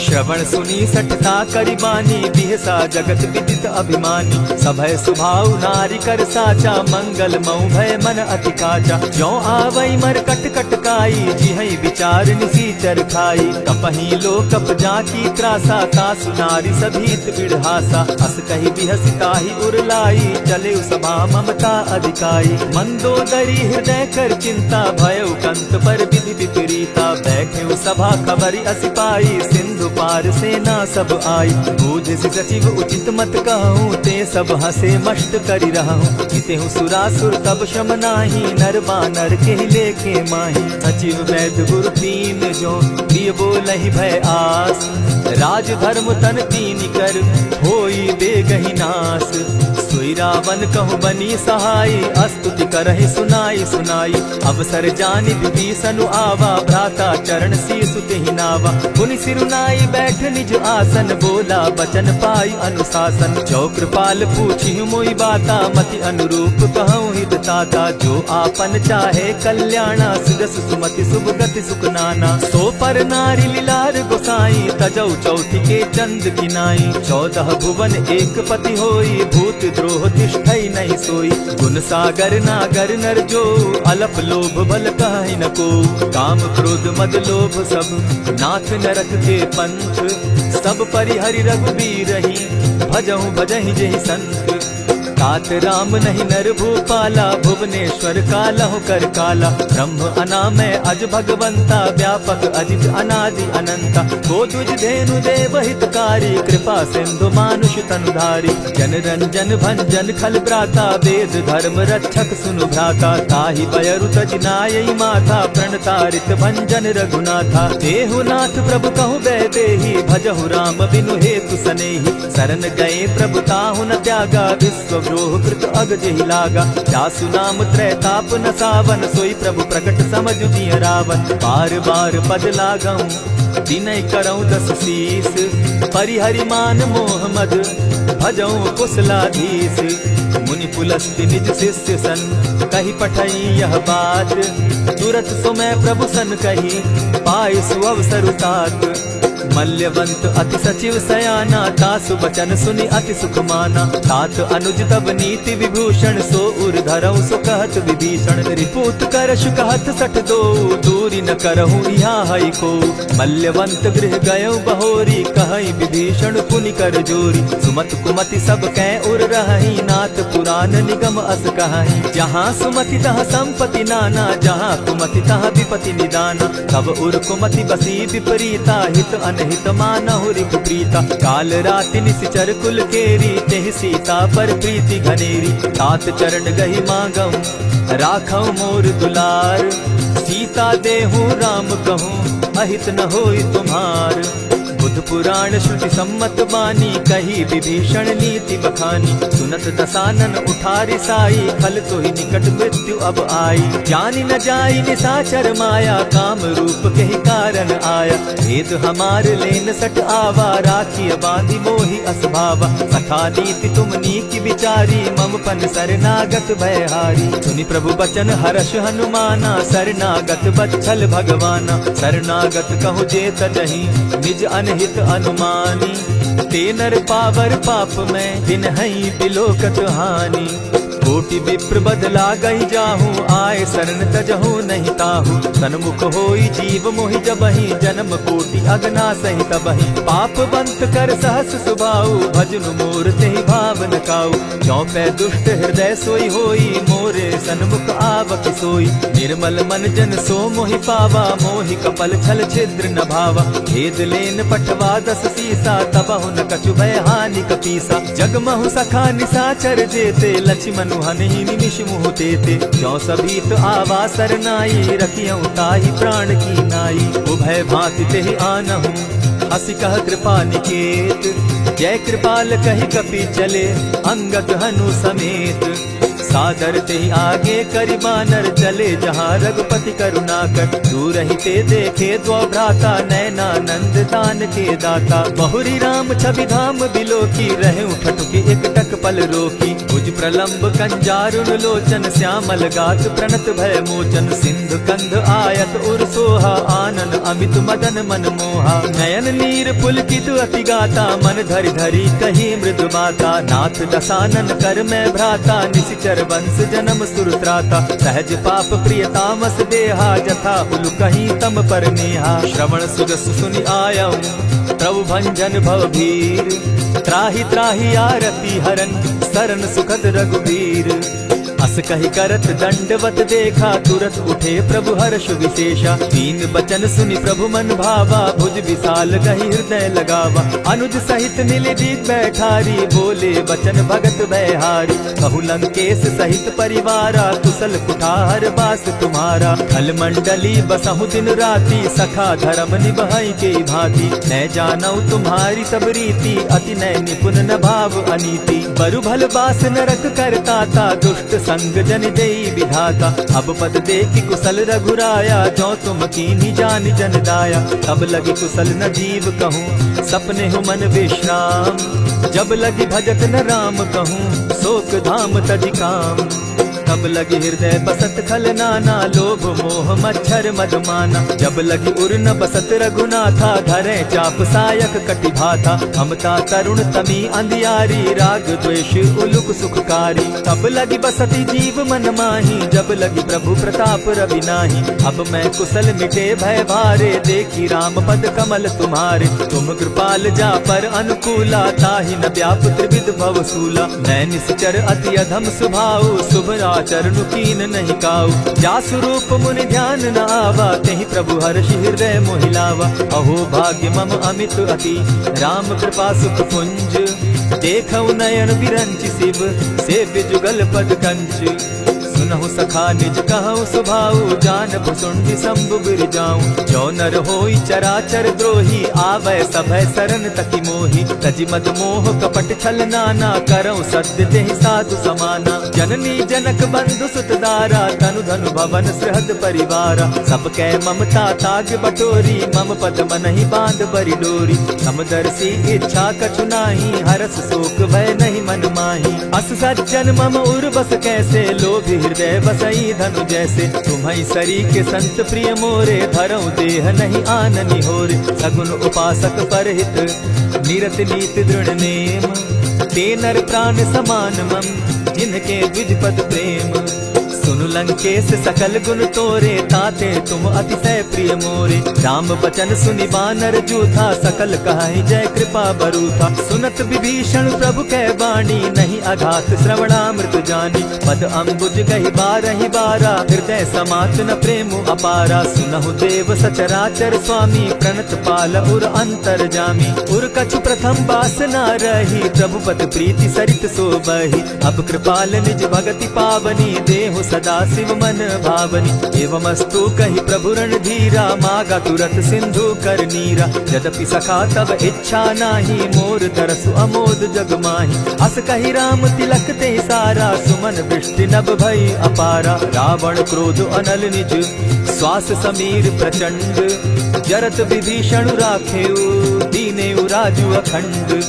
श्रवण सुनी सठता करिबानी, बिहसा जगत विदित अभिमानी। सभय सुभाव नारी कर साचा, मंगल मऊ भय मन अति काचा। ज्यों आवई मर कट कट काई, जिहई विचार निसीचर खाई। कपही लो कप जाकी त्रासा, तासु नारी सभीत बिढ़ासा। अस कही बिहसिताहि उरलाई, चले सभा ममता अधिकाई। मंदोदरी हृदय कर चिंता, भयउ कंत पर विधि विपरीता। बैठे सभा खबरि अस पाई, सिंधु पार सेना सब आई। बूझि सचिव उचित मत कहूँ, ते सब हसे मष्ट करि रहूँ। जितेहु सुरासुर तब शम नाही, नर बानर के लेखे माही। सचिव वैद्य गुरु तीन जो, प्रिय बोलहि भय आस। राज धर्म तन तीन कर, होई दे गहि नास। सोई रावण कहु बनी सहाई, अस्तुति करहि सुनाई सुनाई। अवसर जानि विभीषण आवा, भ्राता चरण शीसु तेहि नावा। पुनि सिरुनाई बैठ निज आसन, बोला बचन पाई अनुशासन। जो कृपाल पूछी मोई बाता, मति अनुरूप कहूँ हित ताता। जो आपन चाहे कल्याणा, सिरस सुमति शुभ गति सुख नाना। सो पर नारी लीलार गोसाई, तजौ चौथी के चंद किनाई। 14 भुवन एक पति होई, भूत द्रोह तिष्ठई नहीं सोई। गुण सागर नागर नर जो, अलप लोभ बल कहि न को। काम क्रोध मद लोभ सब, नाथ नरक के पंथ। सब परिहरि रघुबीरहि, भजहु भजहि जेहि संत। तात राम नहीं नर भूपाला, भुवनेश्वर कालहु कर काला। ब्रह्म अनामय अज भगवंता, व्यापक अजित अनादि अनंता। गोद्विज धेनु देव हितकारी, कृपा सिंधु मानुष तनुधारी। जन रंजन भंजन खल भ्राता, वेद धर्म रक्षक सुनु भ्राता। ताहि बयरु तज नायई माथा, प्रणतारित भंजन रघुनाथा। देहु नाथ प्रभु कहु बैदेहि, भजहु राम बिनु हेतु सनेहि। शरण गए प्रभु ताहु न त्यागा, विश्व द्रोह कृत अग जेहि लागा। जासु नाम त्रैताप न सावन, सोई प्रभु प्रकट समझ दिय रावण। बार बार पद लागऊं, विनय करऊं 10 शीस। परिहरि मान मोह मद, भजऊं कुशलाधीश। मुनि पुलस्त्य निज शिष्य सन, कही पठई यह बात। तुरत सुमय प्रभु सन कही, पाई सुअवसर तात। मल्यवंत अति सचिव सयाना, तासु बचन सुनि अति सुख माना। तात अनुज तब नीति विभूषण, सो उर धरऊ सो कहत विभीषण। रिपुत करश कहत सठ दो, दूरी न करहु यहाँ हई को। मल्यवंत गृह गयऊ बहोरी, कहई विभीषण पुनि कर जोरी। सुमत कुमति सब कै उर रहई, नाथ पुराण निगम अस कहई। जहाँ सुमति तहाँ संपत्ति नाना, जहाँ कुमति तहाँ विपति निदाना। तब उर कुमति बसी विपरीता, हित अनहित मानहु रिपु प्रीता। काल राति निशिचर कुल केरी, तेहि सीता पर प्रीति घनेरी। तात चरण गहि मांगऊं, राखऊं मोर दुलार। सीता देहूं राम कहूं, अहित न होई तुम्हार। बुध पुराण श्रुति सम्मत बानी, कही विभीषण नीति बखानी। सुनत दसानन उठारी साई, खल तो ही निकट मृत्यु अब आई। जानि न जाई निशाचर माया, काम रूप के ही कारण आया। भेद हमार लेन सट आवा, राखी बांधी मोहि असभावा। सखा नीति तुम नीति विचारी, मम पन शरणागत भयहारी। सुनि प्रभु बचन हर्ष हनुमाना, शरणागत बत्सल भगवाना। शरणागत कहु जे तजहि, निज अनहित अनुमानी। ते नर पावर पाप में, दिन हई बिलोकत हानि। कोटि विप्र बदला गई जाहू, आए शरण तजहू नहीं ताहू। सन्मुख होई जीव मोहि जबहि, जन्म कोटि अगना सही तबहि। पाप बंत कर सहस सुभाऊ, भजनु मोर तेहि भावन काऊ। चौपै दुष्ट हृदय सोई होई, मोरे सन्मुख आवक सोई। निर्मल मन जन सो मोहि पावा, मोहि कपल छल छिद्र न भावा। भेद लेन पठवा दस सीसा, तबहु न कछु भय हानि कपीसा। जगमहु सखा निसाचर जेते, लक्ष्मण हनहि निमिष मुह तेते। जो सभीत आवा सरनाई, रखियऊ ताहि प्राण की नाई। उभय भांति तेहि आनहु, हसी कह कृपा निकेत। जय कृपाल कहि कपि चले, अंगद हनु समेत। सादर तेहि आगे करि बानर चले, जहाँ रघुपति करुणाकर। दूर ही ते देखे द्वौ भ्राता, नयनानंद दान के दाता। बहुरी राम छवि धाम बिलोकी, रहे ठठुकी एक टक पल रोकी। भुज प्रलंब कंजारुन लोचन, श्यामल गात प्रणत भय मोचन। सिंधु कंध आयत उर सोहा, आनन अमित मदन मन मोहा। नयन नीर पुलकित अति गाता, मन धरि धरि कही मृदु बाता। नाथ दसानन कर मैं भ्राता, निशिचर वंश जन्म सुरत्राता। सहज पाप प्रिय तामस देहा, जथा उलु कहीं तम पर नेहा। श्रवण सुजस सुनि आयऊ, प्रभु भंजन भव भीर। त्राहि त्राहि आरती हरन, सरन सुखद रघुबीर। अस कहि करत दंडवत देखा, तुरत उठे प्रभु हर्ष विशेषा। तीन बचन सुनि प्रभु मन भावा, भुज विशाल कहि हृदय लगावा। अनुज सहित नीलदीप बैठारी, बोले बचन भगत भयहारी। कहु लंकेश सहित परिवारा, कुशल कुठार बास तुम्हारा। खल मंडली बसहु दिन राति, सखा धर्म निभाई के भांति। न जानऊ तुम्हारी सब रीति, अति नय निपुण न भाव अनीति। बरु भल बास नरक करताता, दुष्ट संग जन देई विधाता। अब पद देखि कुशल रघुराया, जो तुम कीन्ही जान जन दाया। तब लगी कुशल न जीव कहूँ, सपने हो मन विश्राम। जब लगी भजत न राम कहूँ, शोक धाम तजि काम। तब लगी हृदय बसत खल नाना, लोभ मोह मच्छर मदमाना। जब लगी उर न बसत रघुनाथा, धरे चाप सायक कटि भाथा। ममता तरुण तमी अंधियारी, राग द्वेष उलुक सुखकारी। तब लगी बसती जीव मन माही, जब लगी प्रभु प्रताप रवि नाही। अब मैं कुशल मिटे भय भारे, देखी राम पद कमल तुम्हारे। तुम कृपाल जा पर अनुकूला, ताहि न व्याप त्रिविध भवसूला। मैं निश्चर अति अधम सुभाऊ, शुभ चरणु कीन नहीं काऊ। जासु रूप मुनि ध्यान न आवा, तेहि प्रभु हर्षि हृदय मोहिलावा। अहो भाग्य मम अमित अति, राम कृपा सुख पुंज। देखऊ नयन विरंचि शिव, सेव्य जुगल पद कंच। सुनहु सखा निज कहूँ सुभाऊ, जान भुसुंडि शंभु गिर जाऊं। जो नर होई चराचर द्रोही, आवे सभय शरण तकी मोही। तजि मद मोह कपट छल नाना, करऊं सत्य तेहि साधु समाना। जननी जनक बंधु सुत दारा, तनु धनु भवन सृहद परिवारा। सब कै ममता ताग बटोरी, मम पद मनहि बांध बरि डोरी। समदर्शी इच्छा कछु नाही, हरस शोक भय नहीं मन माही। अस सज्जन मम उर बस कैसे, लोभी हृदय बसई धनु जैसे। तुम्हि सरी के संत प्रिय मोरे, धरऊ देह नहीं आननि होरे। सगुन उपासक परहित, निरत नीति दृढ़ नेम। ते नर प्राण समान मम, जिनके द्विज पद प्रेम। सुनु लंकेश सकल गुण तोरे, ताते तुम अतिशय प्रिय मोरे। राम बचन सुनि बानर जूथा, सकल कहाई जय कृपा बरूथा। सुनत विभीषण प्रभु कै बाणी, नहीं अघात श्रवणामृत जानी। पद अम्बुज कहि बारहि बारा, हृदय समात न प्रेम अपारा। सुनहु देव सचराचर स्वामी, प्रणत पाल उर अंतर जामी। उर कछु प्रथम बास न रही, प्रभु पद प्रीति सरित सोबहि। अब कृपाल निज भगति पावनी, देहु सदा शिव मन भावनी। एवमस्तु कहि प्रभु रणधीरा, मागा तुरत सिंधु कर नीरा। यद्यपि सखा तब इच्छा नाही, मोर तरसु अमोद जग माही। अस कहि राम तिलक ते सारा, सुमन दृष्टि नभ भई अपारा। रावण क्रोध अनल निज, श्वास समीर प्रचंड। जरत विभीषण राखेउ, दीनेउ राजु अखंड।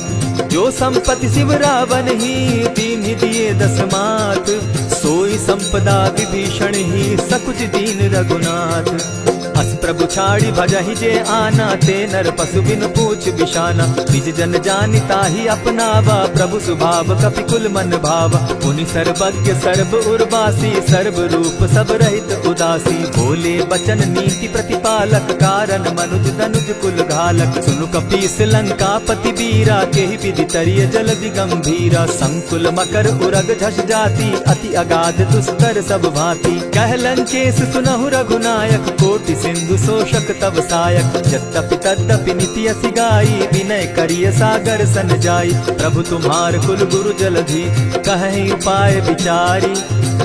जो संपत्ति शिव रावण ही, दीन्हि दिए दस मात। सोई संपदा विभीषण ही, सकुच दीन रघुनाथ। अस प्रभु छाड़ी भजहि जे आना, ते नर पशु बिन पूछ बिशाना। निज जन जानि ताहि अपनावा, प्रभु स्वभाव कपि कुल मन भावा। मुनि सर्वज्ञ सर्व उर्वासी, सर्व रूप सब रहित उदासी। बोले बचन नीति प्रतिपालक, कारण मनुज दनुज कुल घालक। सुनु कपीस लंकापति वीरा, केहि विधि तरिय जलधि गंभीरा। संकुल मकर उरग झष जाति, अति अगाध दुष्कर सब भांति। कह लंकेश सुनहु रघुनायक, कोटि सिंधु शोषक तब सायक। यद्यपि तद्यपि निति असि गाई, विनय करिय सागर सन जाई। प्रभु तुम्हार कुल गुरु जलधि, कहि उपाय विचारी।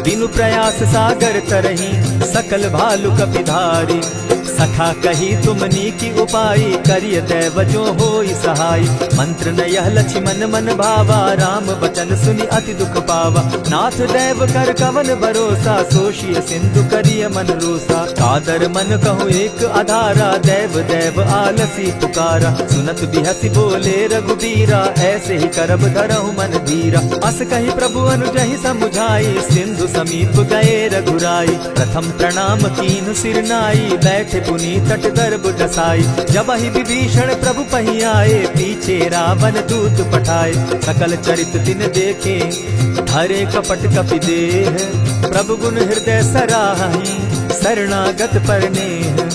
बिनु प्रयास सागर तरही, सकल भालु कपिधारी। सखा कही तुमनी की उपाय, करिय दैव जो होई सहाय। मंत्र न यह लक्ष्मण मन भावा, राम बचन सुनि अति दुख पावा। नाथ दैव कर कवन भरोसा, सोषिय सिंधु करिय मन रोसा। कादर मन कहूँ एक आधारा, दैव दैव आलसी पुकारा। सुनत बिहसी बोले रघुबीरा, ऐसे ही करब धरहु मन धीरा। अस कही प्रभु अनुजहि समुझाई, सिंधु समीप गए रघुराई। प्रथम प्रणाम कीन सिर नाई, बैठे पुनी तट गर्भ डसाई। जब ही विभीषण प्रभु पही आए, पीछे रावण दूत पठाए। सकल चरित दिन देखे, हरे कपट कपि देह। प्रभु गुण हृदय सराहि, शरणागत परनेह।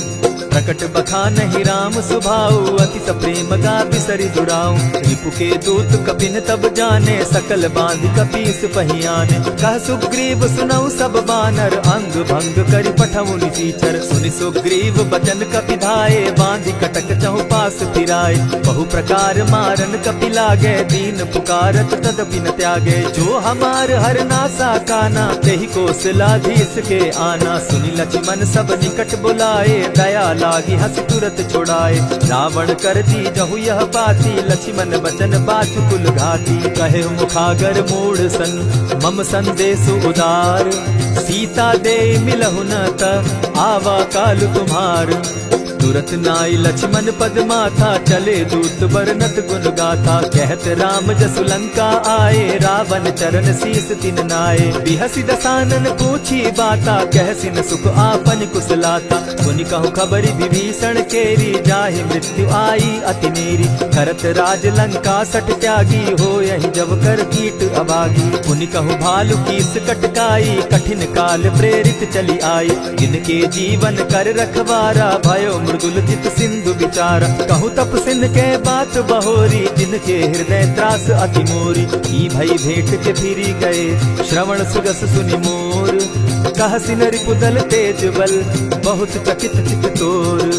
प्रकट बखानहि राम सुभाऊ, अति प्रेम गा बिसरि दुराऊ। रिपु के दूत कपिन तब जाने, सकल बांधि कपीस पहियाने। कह सुग्रीव सुनऊ सब बानर, अंग भंग करि पठऊ निसीचर। सुनि सुग्रीव बचन कपि धाये, बांधि कटक चहु पास फिराए। बहु प्रकार मारन कपि लागे, दीन पुकारत तदपि न त्यागे। जो हमार हर नासा काना, तेहि कौशलाधीश के आना। सुनि लक्ष्मण सब निकट बुलाए, दया लागी हंस तुरत छुड़ाए। रावण कर दी जहु यह बाती, लक्ष्मण बचन बाचु कुल घाती। कहे मुखागर मूढ़ सन, मम संदेश उदार। सीता दे मिलहु न त, आवा काल तुम्हार। तुरत नाई लक्ष्मण पद माथा, चले दूत बरनत गुण गाथा। कहत राम जसु लंका आए, रावण चरण शीस तिन नाए। बिहसि दसानन पूछी बाता, कहसिन सुख आपन कुशलाता। सुनि कहु खबरि विभीषण केरी, जाहि मृत्यु आई अति नेरी। करत राज लंका सठ त्यागी, हो यही जब कर कीट अभागी। सुनि कहु भालु कीस कटकाई, कठिन काल प्रेरित चली आई। जिनके जीवन कर रखवारा, भयो मृदुल जित सिंधु विचारा। कहु तप सिंध के बात बहोरी, जिनके हृदय त्रास अति मोरी। की भई भेंट के फिरी गए, श्रवण सुगस सुनि मोर। कहसिन रिपुदल तेज बल, बहुत चकित चित तोर।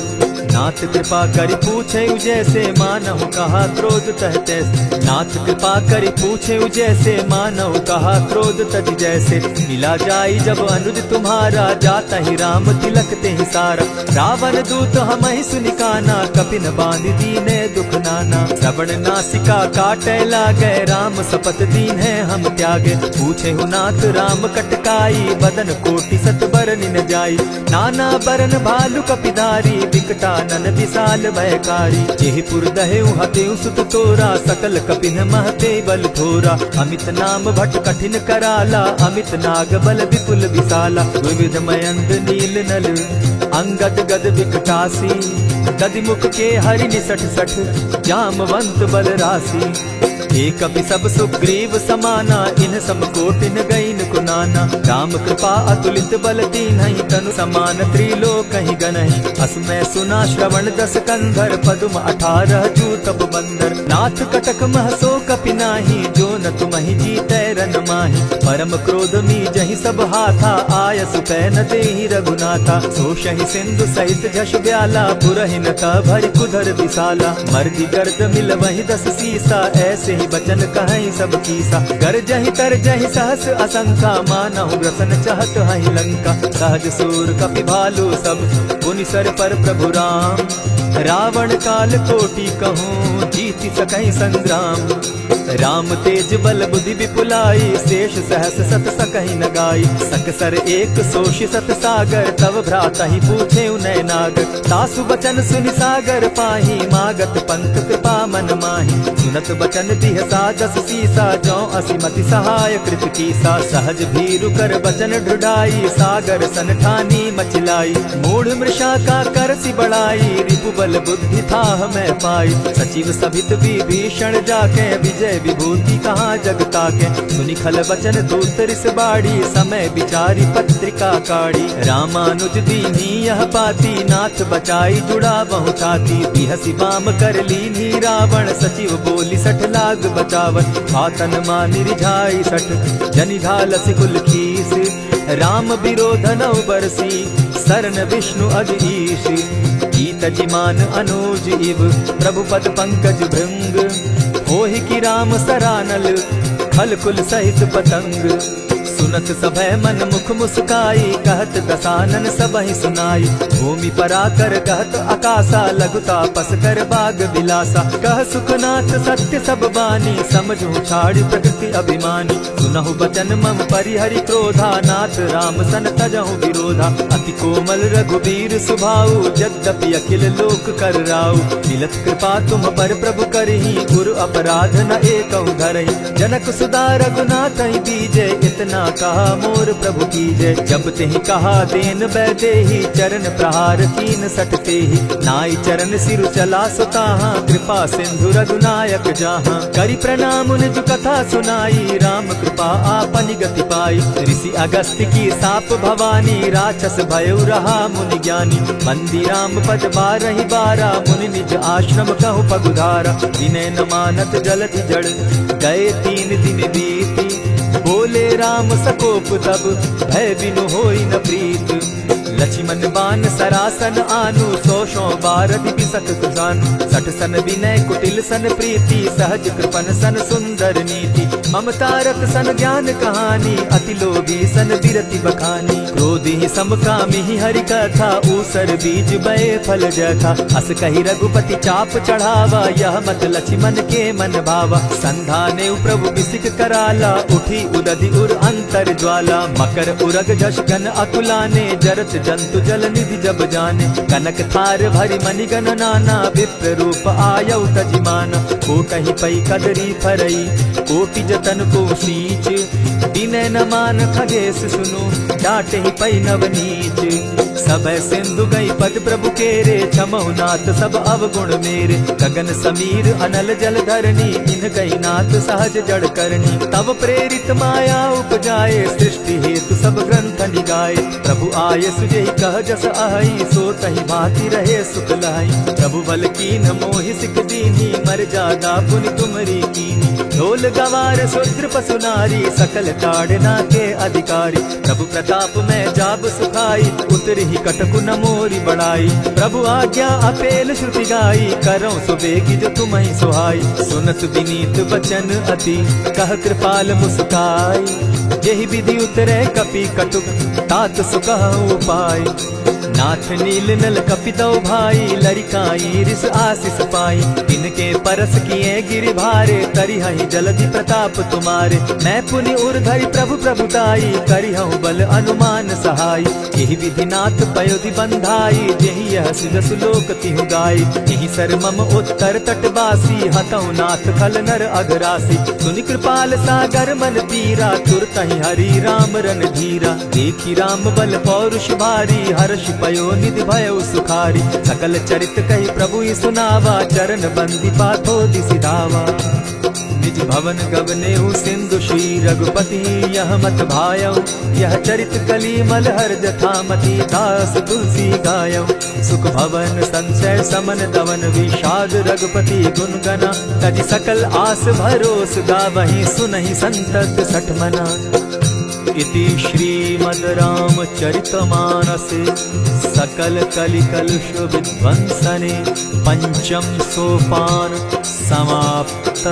नाथ कृपा करि पूछे जैसे, मानहु कहा क्रोध तह तैसे। नाथ कृपा करि पूछे जैसे, मानहु कहा क्रोध तज जैसे। मिला जाई जब अनुज तुम्हारा, जाता ही राम तिलक ते ही सारा। रावण दूत हम ही सुनि काना, कपिन बांधि दीने दुख नाना। श्रवण नासिका काटे लागे, राम सपत दीन है हम त्यागे। पूछे हु नाथ राम कटकाई, बदन कोटि सत बरन न जाई। नाना बरन भालु कपिधारी, विकटा नन विशाल भयकारी। जेहिपुर दहेउ हतेउ सुत तोरा, सकल कपिन महते बल थोरा। अमित नाम भट कठिन कराला, अमित नाग बल विपुल विशाला। विविध मयंद नील नल, अंगद गद विकटासी। दधिमुख के हरि निसठ सठ, जामवंत बल राशि। एक कपि सब सुग्रीव समाना, इन सम कोटिन गईन कुनाना। राम कृपा अतुलित बल दीन्हि, तनु समान त्रिलोक ही गनहि। असमय सुना श्रवण दस कंधर, पदुम 18 जूतब बंदर। नाथ कटक महसो कपि नाही, जो न तुमहि जीतै रन माहि। परम क्रोध मी जहि सब हाथा, आयसु पै न देहि रघुनाथा। सोषहि सिंधु सहित झष ब्याला, पुरहिन का भरि कुधर विशाला। मर्दि गर्द मिल वहि 10 सीसा, ऐसे ही बचन कहीं सब कीसा। गरजहि तरजहि सहस असंखा, मानहु ग्रसन चाहत हहि लंका। सहज सूर कपि भालु सब, पुनि सर पर प्रभु राम। रावण काल कोटि कहूँ, जीति सकहि संग्राम। राम तेज बल बुद्धि विपुलाई, शेष सहस सत सकहि न गाई। सकसर एक सोष सत सागर, तव भ्राता ही पूछे उनय नागर। तासु बचन सुनि सागर पाही, मागत पंथ कृपा मन माही। सुनत बचन दिह सादस सीसा, जौ असिमति सहाय कृत कीसा। सहज भीरु कर बचन ढुढ़ाई, सागर सन ठानी मचिलाई। मूढ़ मृषा का करसि बढ़ाई, रिपु बल बुद्धि थाह मैं पाई। सचिव सभित विभीषण जाके, विजय विभूति कहाँ जग ताके। सुनि खल बचन दूत रिस बाड़ी, समय विचारी पत्रिका काढ़ी। रामानुज दीन्ही यह पाती, नाथ बचाई जुड़ा बहु छाती। बिहसी बाम कर लीन्ही रावण, सचिव बोली सठ लाग बचावन। आतन मानि रिझाई सठ, जनि ढालसि कुल खीस। राम विरोध नौ बरसी, सरन विष्णु अज ईश। गीत जिमान अनुज इव, प्रभु पद पंकज भृंग। होहि की राम सरानल, खल कुल सहित पतंग। सुनत सभय मन मुख मुस्काई, कहत दसानन सबहि सुनाई। भूमि पराकर कहत आकाशा, लघुता पस कर बाग बिलासा। कह सुखनाथ सत्य सब बानी, समझू छाड़ प्रकृति अभिमानी। सुनहु बचन मम परिहरि क्रोधा, नाथ राम सन तजहु विरोधा। अति कोमल रघुबीर सुभाऊ, यद्यपि अखिल लोक कर राऊ। मिलत कृपा तुम पर प्रभु करही, गुरु अपराध न एकहु धरहि। जनक सुदा रघुनाथ ही दीजे, इतना कहा मोर प्रभु कीजय। जब तेहि कहा देन बैदेही, चरण प्रहार कीन सटते ही। नाई चरण सिरु चला सुताहा, कृपा सिंधु रघुनायक जाहा। करि प्रणाम निज कथा सुनाई, राम कृपा आपनि गति पाई। ऋषि अगस्त्य की साप भवानी, राक्षस भयउ रहा मुनि ज्ञानी। बंदी राम पद बारहि बारा, मुनि निज आश्रम कहु पगुधारा। विनय न मानत जलधि जड़, गए 3 दिन बीती। बोले राम सकोप तब, भय बिनु होई न प्रीत। लक्ष्मण बान सरासन आनु, 100 बारधि बिसक कुजानु। 60 सन विनय कुटिल सन प्रीति, सहज कृपन सन सुंदर नीति। ममता रत सन ज्ञान कहानी, अति लोभी सन बिरति बखानी। क्रोधि समकामी हरि कथा, ऊसर बीज बय फल जथा। अस कहि रघुपति चाप चढ़ावा, यह मत लक्ष्मण के मन भावा। संधाने प्रभु बिसिक कराला, उठी उदधि उर अंतर ज्वाला। मकर उरग झष गन अकुलाने, जरत जंतु जल निधि जब जाने। कनक थार भरि मणिगण नाना, विप्र रूप आयौ तजिमाना। कोटहि पै कदरी फरई, कोटि जतन को सींच। विनय न मान खगेश सुनु, डांटहि पै नवनीच। सबय सिंधु गई पद प्रभु केरे, छमहु नाथ सब अवगुण मेरे। गगन समीर अनल जल धरनी, इन गई नाथ सहज जड़ करनी। तब प्रेरित माया उपजाए, सृष्टि हेतु सब ग्रंथ निगाए। प्रभु आये सुजेहि कह जस अहई, सो तहि भांति रहे सुख लहई। प्रभु बल कीन मोहि सिख दीन्ही, मर्यादा पुनि तुमरी कीनी। ढोल गवार शूद्र पशु नारी, सकल ताड़ना के अधिकारी। प्रभु प्रताप में जाब सुखाई, उतरहि कटकु न मोरी बड़ाई। प्रभु आज्ञा अपेल श्रुति गाई, करौ सुबेगी जो तुम्हि सुहाई। सुनत विनीत बचन अति, कह कृपाल मुस्काई। यही विधि उतरे कपि कटुक, तात सुकहु उपाय। नाथ नील नल कपितौ भाई, लरिकाई रिस आशीष पाई। इनके परस किए गिरि भारे, तरिहहि जलधि प्रताप तुम्हारे। मैं पुनि उर्धरि प्रभु प्रभुताई, करिहु बल अनुमान सहाय। यही विधि नाथ पयोधि बंधाई, जेहि यह सुजस लोक तिहु गाई। यही सर मम उत्तर तटवासी, हतौ नाथ खल नर अघरासी। सुनि कृपाल सागर मन पीरा, तुरतहि हरि राम रन धीरा। देखी राम बल पौरुष भारी, हर्ष पयो निधि भयउ सुखारी। सकल चरित कहि प्रभु सुनावा, चरण बंदी पाथो दिसि धावा। निज भवन गवनेहु सिंधु श्री रघुपति, यह मत भायऊ। यह चरित कली मलहर जथामति, दास तुलसी गायऊ। सुख भवन संशय समन दवन, विषाद रघुपति गुण गना। तज सकल आस भरोस, गावहि सुनहि संतत सठ मना। इति श्रीमद् रामचरितमानसे, सकल कलि कलुष विध्वंसने। पंचम सोपान समाप्त।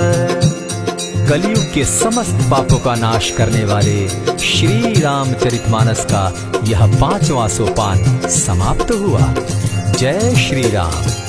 कलयुग के समस्त पापों का नाश करने वाले श्री रामचरितमानस का यह 5वां सोपान समाप्त हुआ। जय श्री राम।